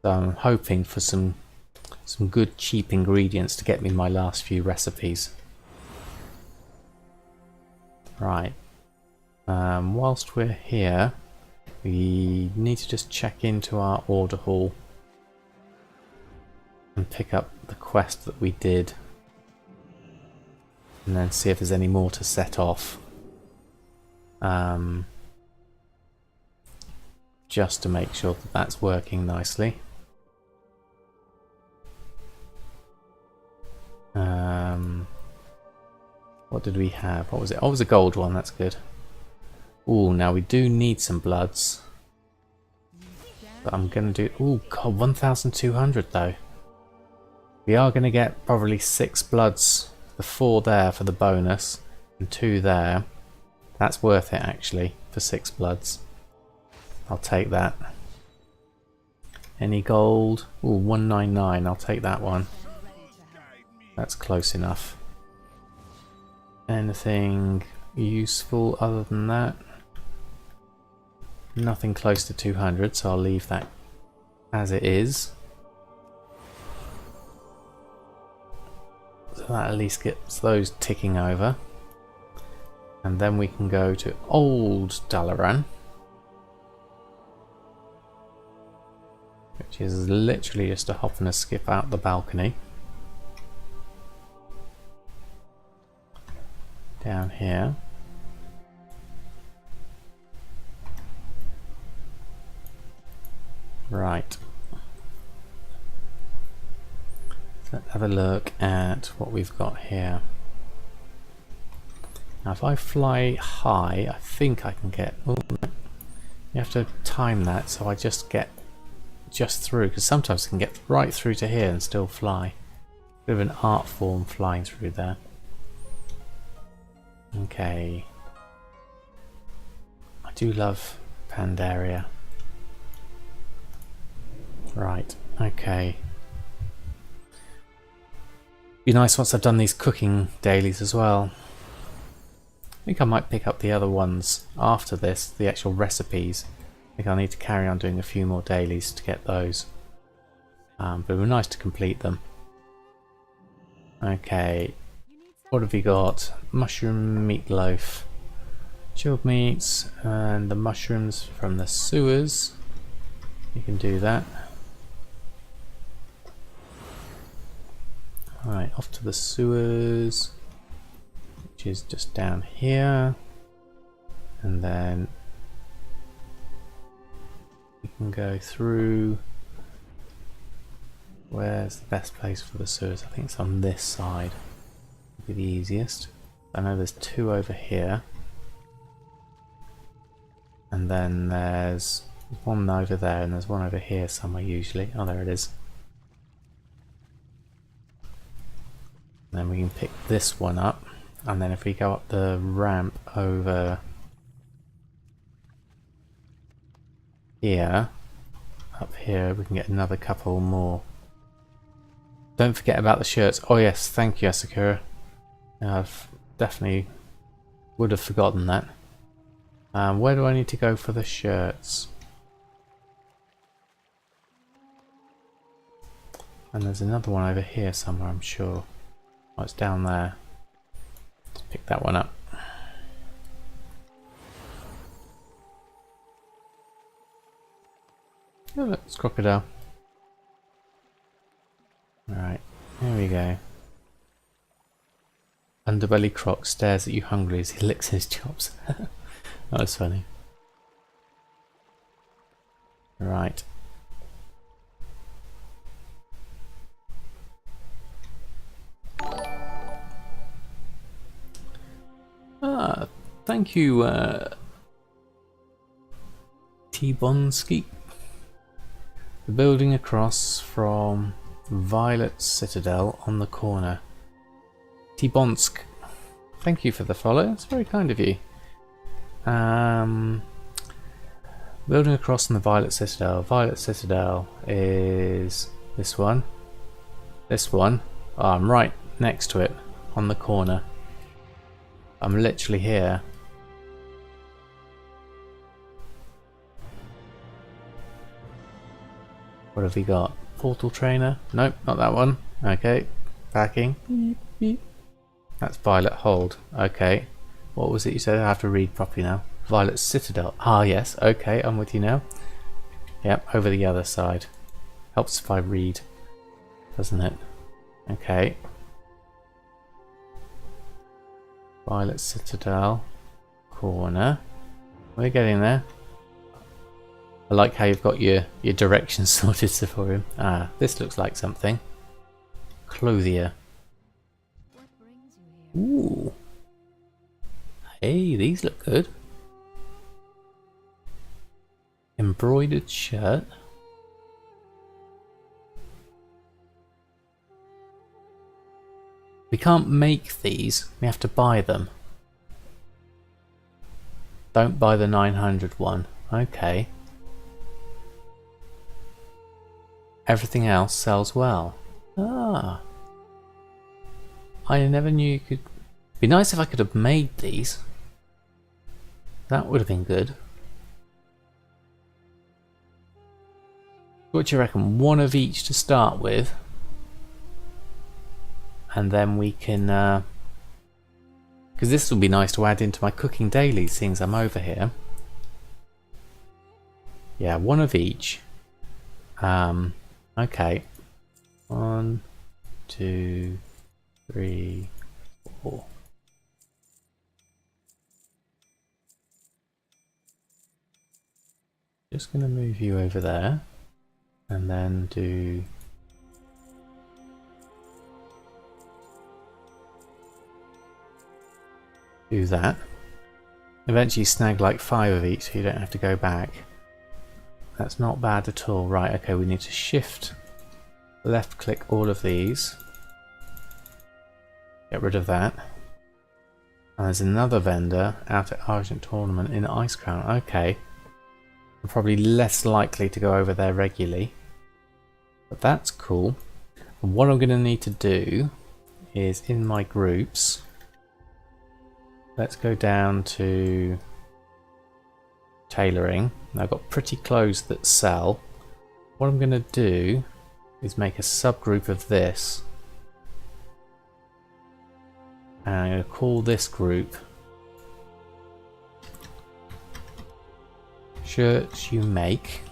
So I'm hoping for some good cheap ingredients to get me my last few recipes. Right. Whilst we're here, we need to just check into our order hall and pick up the quest that we did, and then see if there's any more to set off. Just to make sure that that's working nicely. What did we have? What was it? Oh, it was a gold one. That's good. Ooh, now we do need some bloods. But I'm going to do... Ooh, God, 1,200 though. We are going to get probably 6 bloods. The 4 there for the bonus and 2 there. That's worth it actually for 6 bloods. I'll take that. Any gold? Ooh, 199. I'll take that one. That's close enough. Anything useful other than that? Nothing close to 200, so I'll leave that as it is. So that at least gets those ticking over. And then we can go to Old Dalaran, which is literally just a hop and a skip out the balcony. Down here. Right. So let's have a look at what we've got here. Now if I fly high, I think I can get... Oh, you have to time that so I just get just through, because sometimes I can get right through to here and still fly. Bit of an art form flying through there. Okay. I do love Pandaria. Right, okay. Be nice once I've done these cooking dailies as well. I think I might pick up the other ones after this, the actual recipes. I think I'll need to carry on doing a few more dailies to get those. But it would be nice to complete them. Okay, what have we got? Mushroom meatloaf. Chilled meats and the mushrooms from the sewers. You can do that. Alright, off to the sewers, which is just down here. And then we can go through. Where's the best place for the sewers? I think it's on this side. Would be the easiest. I know there's two over here. And then there's one over there and there's one over here somewhere usually. Oh, there it is. And then we can pick this one up. And then if we go up the ramp over here, up here, we can get another couple more. Don't forget about the shirts. Oh yes, thank you, Asakura. I've definitely would have forgotten that. Where do I need to go for the shirts? And there's another one over here somewhere, I'm sure. Oh, it's down there. Let's pick that one up. Oh look, it's crocodile. Alright, here we go. Underbelly Croc stares at you hungrily as he licks his chops. That was funny. Right. Thank you, T-Bonsky. The building across from Violet Citadel on the corner. T-Bonsk. Thank you for the follow. It's very kind of you. Building across from the Violet Citadel. Violet Citadel is this one. This one. Oh, I'm right next to it on the corner. I'm literally here. What have we got? Portal Trainer? Nope, not that one. Okay. Packing. Beep, beep. That's Violet Hold. Okay. What was it you said? I have to read properly now. Violet Citadel. Ah, yes. Okay, I'm with you now. Yep, over the other side. Helps if I read, doesn't it? Okay. Violet Citadel. Corner. We're getting there. I like how you've got your directions sorted for him. Ah, this looks like something. Clothier. Ooh. Hey, these look good. Embroidered shirt. We can't make these, we have to buy them. Don't buy the 900 one. Okay. Everything else sells well. Ah. I never knew you could... Be nice if I could have made these. That would have been good. What do you reckon? One of each to start with. and then we can, because this will be nice to add into my cooking daily, seeing as I'm over here. Yeah, one of each. Okay. 1, 2, 3, 4. Just going to move you over there, and then do that. Eventually snag like 5 of each so you don't have to go back. That's not bad at all. Right, okay, we need to shift left click all of these. Get rid of that. And there's another vendor out at Argent Tournament in Ice Crown. Okay. I'm probably less likely to go over there regularly. But that's cool. And what I'm going to need to do is in my groups, let's go down to tailoring. Now I've got pretty clothes that sell. What I'm going to do is make a subgroup of this. And I'm going to call this group Shirts You Make.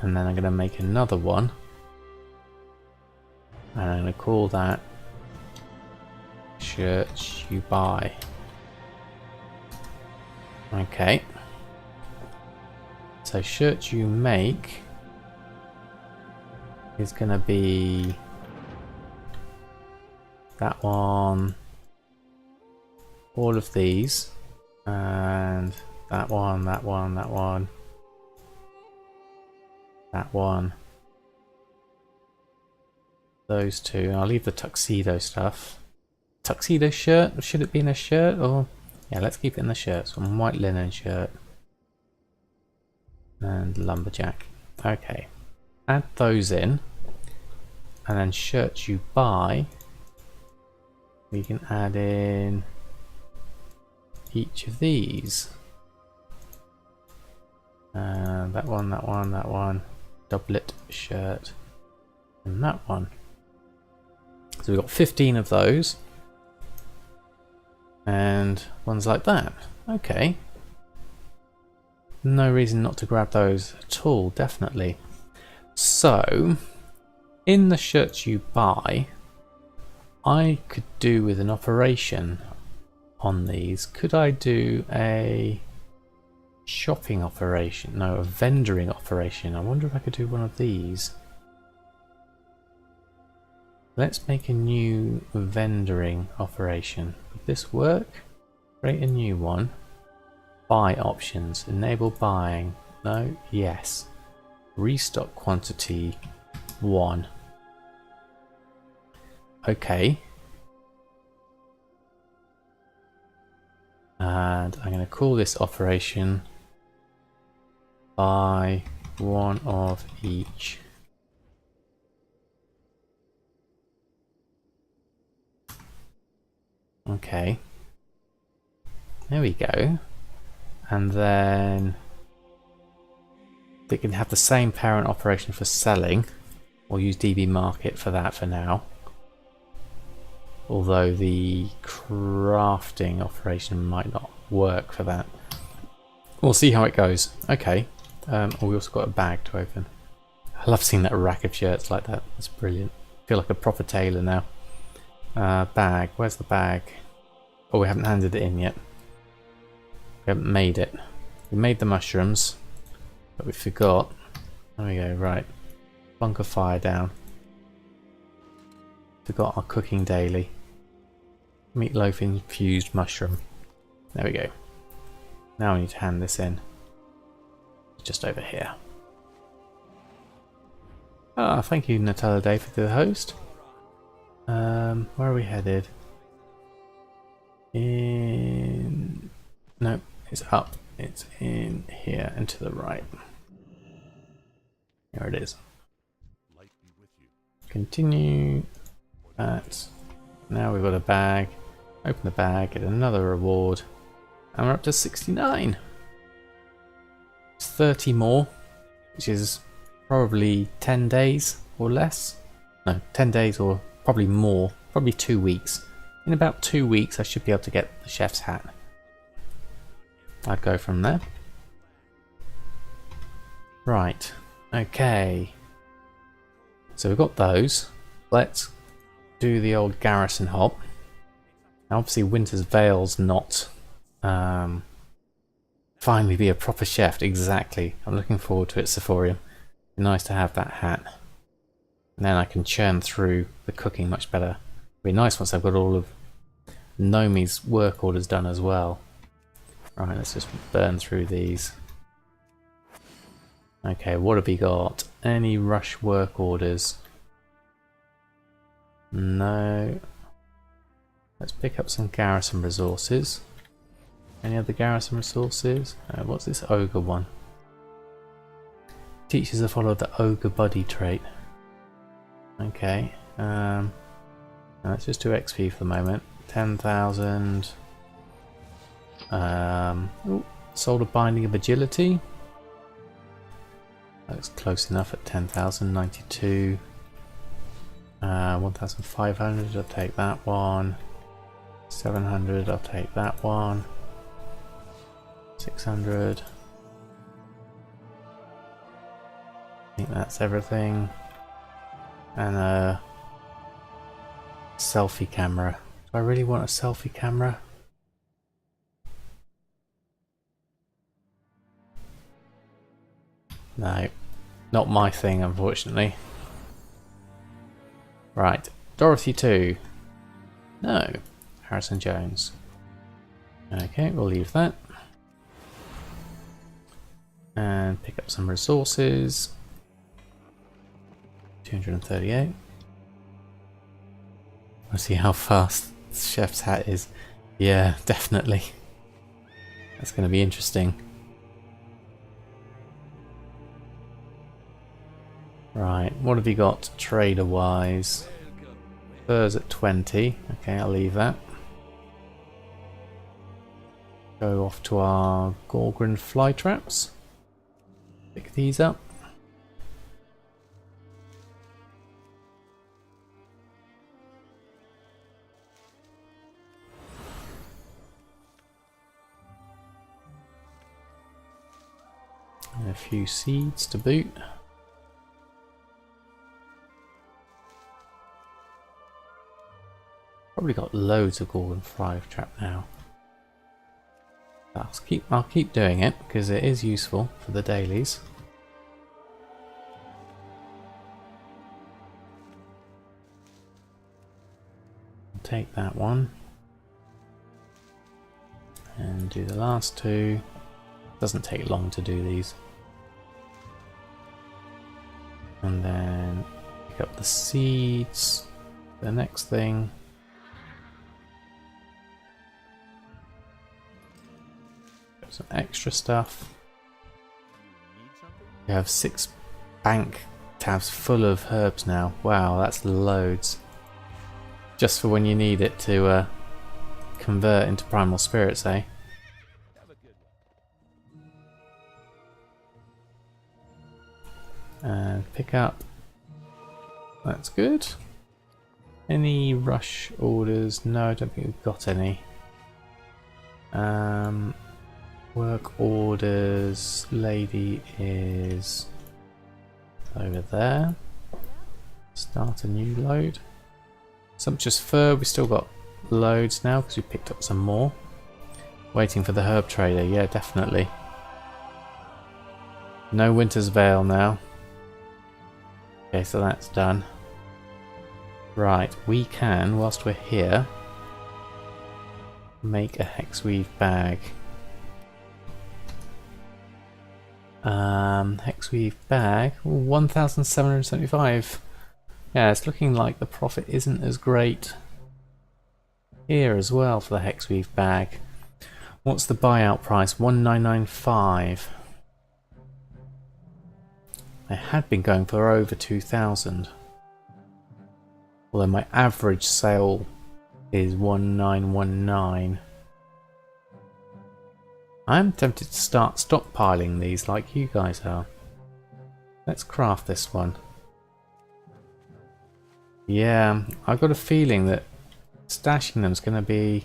And then I'm going to make another one. And I'm going to call that Shirts You Buy. Okay. So Shirts You Make is going to be that one, all of these, and that one, that one, that one, that one, those two. I'll leave the tuxedo stuff. Tuxedo shirt, should it be in a shirt or? Yeah, let's keep it in the shirt. So white linen shirt and lumberjack. Okay, add those in, and then Shirts You Buy, we can add in each of these. That one, that one, that one, doublet shirt, and that one. So we've got 15 of those. And ones like that. Okay. No reason not to grab those at all, definitely. So, in the Shirts You Buy, I could do with an operation on these. Could I do a shopping operation? No, a vendoring operation. I wonder if I could do one of these. Let's make a new vendoring operation. Would this work? Create a new one. Buy options. Enable buying. No? Yes. Restock quantity 1. Okay. And I'm going to call this operation buy one of each. Okay. There we go. And then they can have the same parent operation for selling. We'll use DB Market for that for now. Although the crafting operation might not work for that. We'll see how it goes. Okay. Oh, we also got a bag to open. I love seeing that rack of shirts like that. That's brilliant. I feel like a proper tailor now. Bag. Where's the bag? Oh, we haven't handed it in yet. We haven't made it. We made the mushrooms, but we forgot. There we go. Right. Bunker fire down. Forgot our cooking daily. Meatloaf infused mushroom. There we go. Now I need to hand this in. Just over here. Ah, thank you, Nutella Day, for the host. Where are we headed? In... No, it's up. It's in here and to the right. Here it is. Continue that. Now we've got a bag. Open the bag, get another reward. And we're up to 69. It's 30 more, which is probably 10 days or less. No, 10 days or probably more. Probably 2 weeks. In about 2 weeks I should be able to get the chef's hat. I'd go from there. Right. Okay. So we've got those. Let's do the old garrison hop. Now obviously Winter's Veil's not finally be a proper chef. Exactly. I'm looking forward to it, Sephorium. Be nice to have that hat. And then I can churn through the cooking much better. Be nice once I've got all of Nomi's work orders done as well. Right, let's just burn through these. Okay, what have we got? Any rush work orders? No. Let's pick up some garrison resources. Any other garrison resources? What's this ogre one? Teaches a follower the ogre buddy trait. Okay. Let's just do XP for the moment. 10,000. Sold a binding of agility. That's close enough at 10,000. 92. 1,500. I'll take that one. 700. I'll take that one. 600. I think that's everything. And a selfie camera. Do I really want a selfie camera? No, not my thing, unfortunately. Right, Dorothy 2. No, Harrison Jones. Okay, we'll leave that. And pick up some resources. 238. Let's see how fast the chef's hat is. Yeah, definitely. That's going to be interesting. Right, what have you got trader wise? Furs at 20. Okay, I'll leave that. Go off to our Gorgon fly traps. Pick these up. And a few seeds to boot. Probably got loads of Gorgon fly trap now. I'll keep doing it because it is useful for the dailies. I'll take that one and do the last two. Doesn't take long to do these. And then pick up the seeds. The next thing. Some extra stuff. We have 6 bank tabs full of herbs now. Wow, that's loads. Just for when you need it to convert into primal spirits, eh? And pick up. That's good. Any rush orders? No, I don't think we've got any. Work orders, lady is over there. Start a new load. Sumptuous fur, we still got loads now because we picked up some more. Waiting for the herb trader, yeah, definitely. No Winter's Veil now. Okay, so that's done. Right, we can, whilst we're here, make a hexweave bag. Hexweave bag, 1,775. Yeah, it's looking like the profit isn't as great here as well for the hexweave bag. What's the buyout price? 1,995. I had been going for over 2,000. Although my average sale is 1,919. I'm tempted to start stockpiling these like you guys are. Let's craft this one. Yeah, I've got a feeling that stashing them is going to be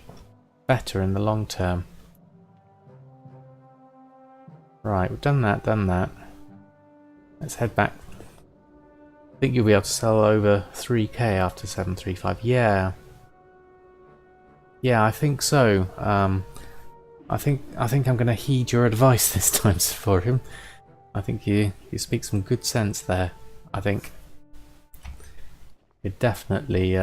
better in the long term. Right, we've done that, done that. Let's head back. I think you'll be able to sell over 3k after 735. Yeah. Yeah, I think so. I think I'm going to heed your advice this time for him. I think you speak some good sense there. I think you're definitely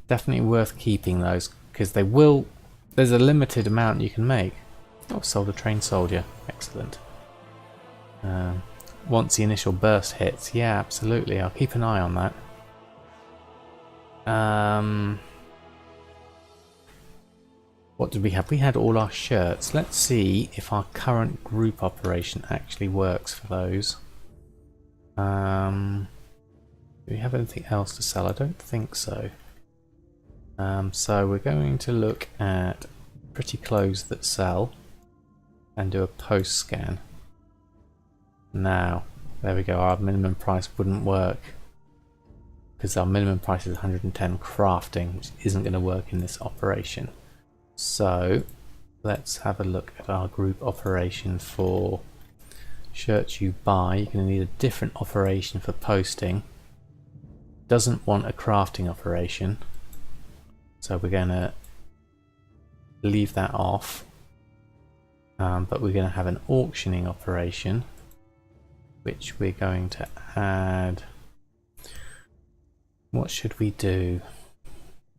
definitely worth keeping those, because they will. There's a limited amount you can make. Oh, sold a trained soldier. Excellent. Once the initial burst hits, yeah, absolutely. I'll keep an eye on that. What did we have? We had all our shirts. Let's see if our current group operation actually works for those. Do we have anything else to sell? I don't think so. So we're going to look at pretty clothes that sell and do a post scan. Now, there we go. Our minimum price wouldn't work because our minimum price is 110 crafting, which isn't going to work in this operation. So let's have a look at our group operation for shirts you buy. You're going to need a different operation for posting. Doesn't want a crafting operation, so we're going to leave that off. But we're going to have an auctioning operation, which we're going to add. What should we do?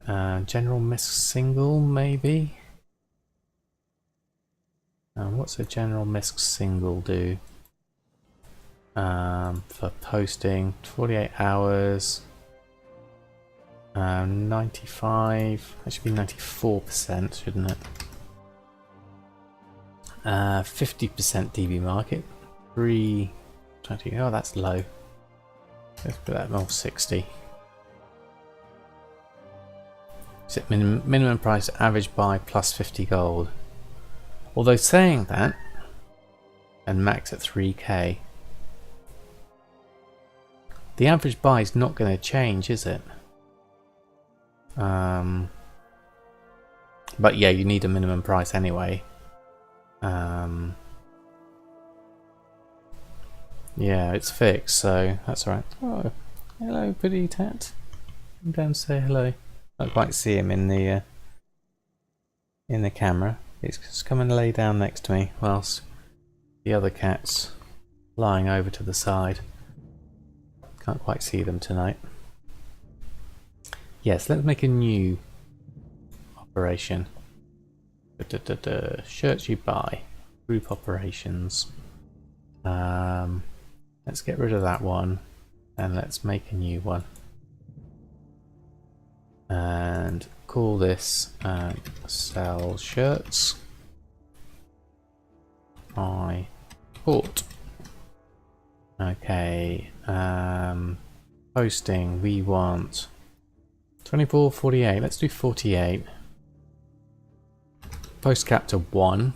General misc single, maybe? What's a general misc single do? For posting, 48 hours, 95, that should be 94%, shouldn't it? 50% DB market, 320, oh that's low. Let's put that more 60. Set minimum price average buy plus 50 gold. Although saying that, and max at 3k, the average buy is not going to change, is it? But yeah, you need a minimum price anyway. Yeah, it's fixed, so that's alright. Oh, hello, pretty tat. Come down and say hello. I can't quite see him in the camera. He's just come and lay down next to me whilst the other cat's lying over to the side. Can't quite see them tonight. Yes, let's make a new operation. Shirts you buy. Group operations. Let's get rid of that one and let's make a new one. And call this sell shirts. I bought. Okay. Posting, we want 24, 48. Let's do 48. Post cap to 1.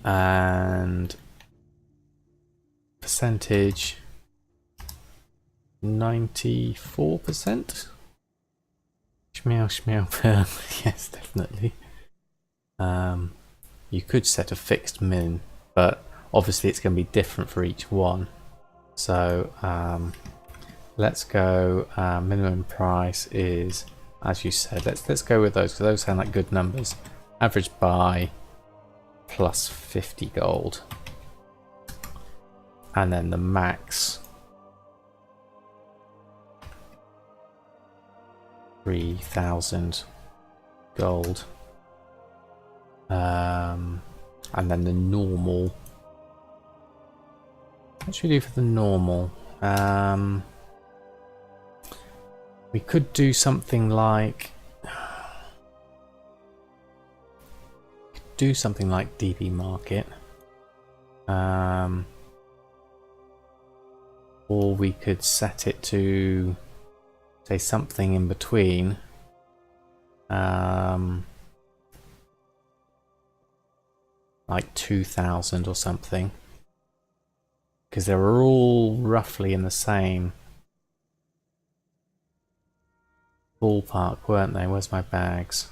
And percentage 94%. Shmeow, shmeow. Yes, definitely. You could set a fixed min, but obviously it's going to be different for each one. So let's go. Minimum price is, as you said. Let's go with those because those sound like good numbers. Average buy plus 50 gold, and then the max 3,000 gold, and then the normal. What should we do for the normal? We could do something like DB market, or we could set it to say something in between, like 2,000 or something, because they're all roughly in the same ballpark, weren't they? Where's my bags?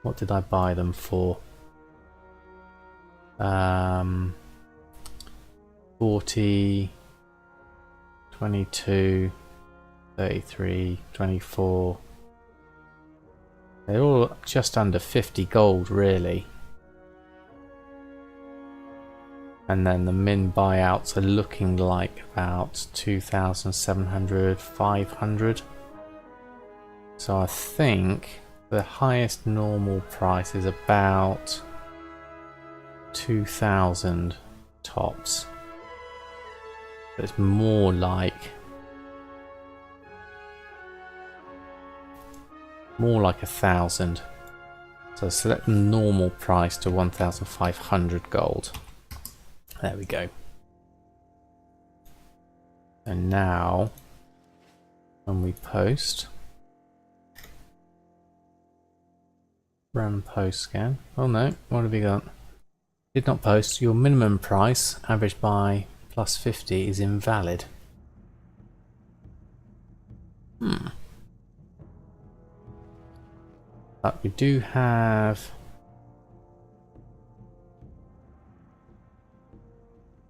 What did I buy them for? 40, 22, 33, 24. They're all just under 50 gold, really. And then the min buyouts are looking like about 2,700, 500. So I think the highest normal price is about 2,000 tops. It's more like 1,000. So select the normal price to 1,500 gold. There we go. And now, when we post, run post scan. Oh no, what have we got? Did not post. Your minimum price, averaged by plus 50, is invalid. But we do have...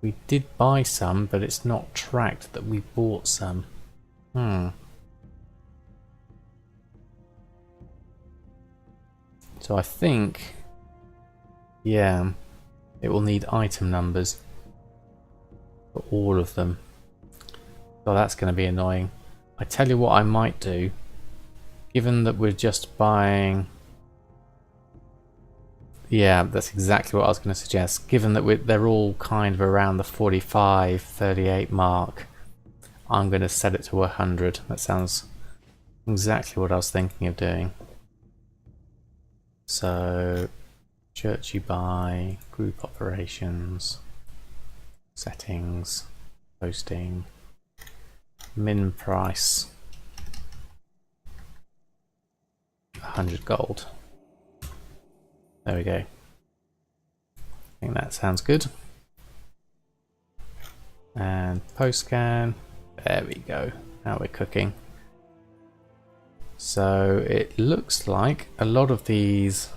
We did buy some, but it's not tracked that we bought some. So I think... Yeah, it will need item numbers for all of them. So that's going to be annoying. I tell you what I might do. Given that we're just buying... Yeah, that's exactly what I was going to suggest. Given that they're all kind of around the 45, 38 mark, I'm going to set it to 100. That sounds exactly what I was thinking of doing. So, churchy buy, group operations, settings, posting, min price, 100 gold. There we go. I think that sounds good. And post scan. There we go. Now we're cooking. So it looks like a lot of these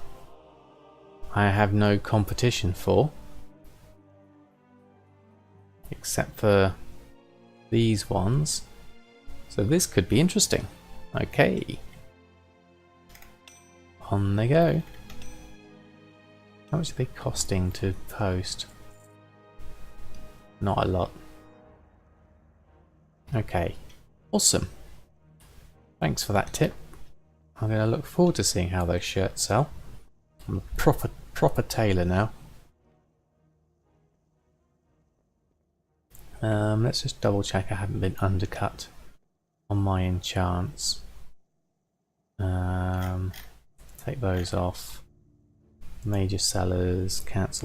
I have no competition for. Except for these ones. So this could be interesting. Okay. On they go. How much are they costing to post? Not a lot. Okay, awesome. Thanks for that tip. I'm going to look forward to seeing how those shirts sell. I'm a proper tailor now. Let's just double check I haven't been undercut on my enchants. Take those off. Major sellers, cancel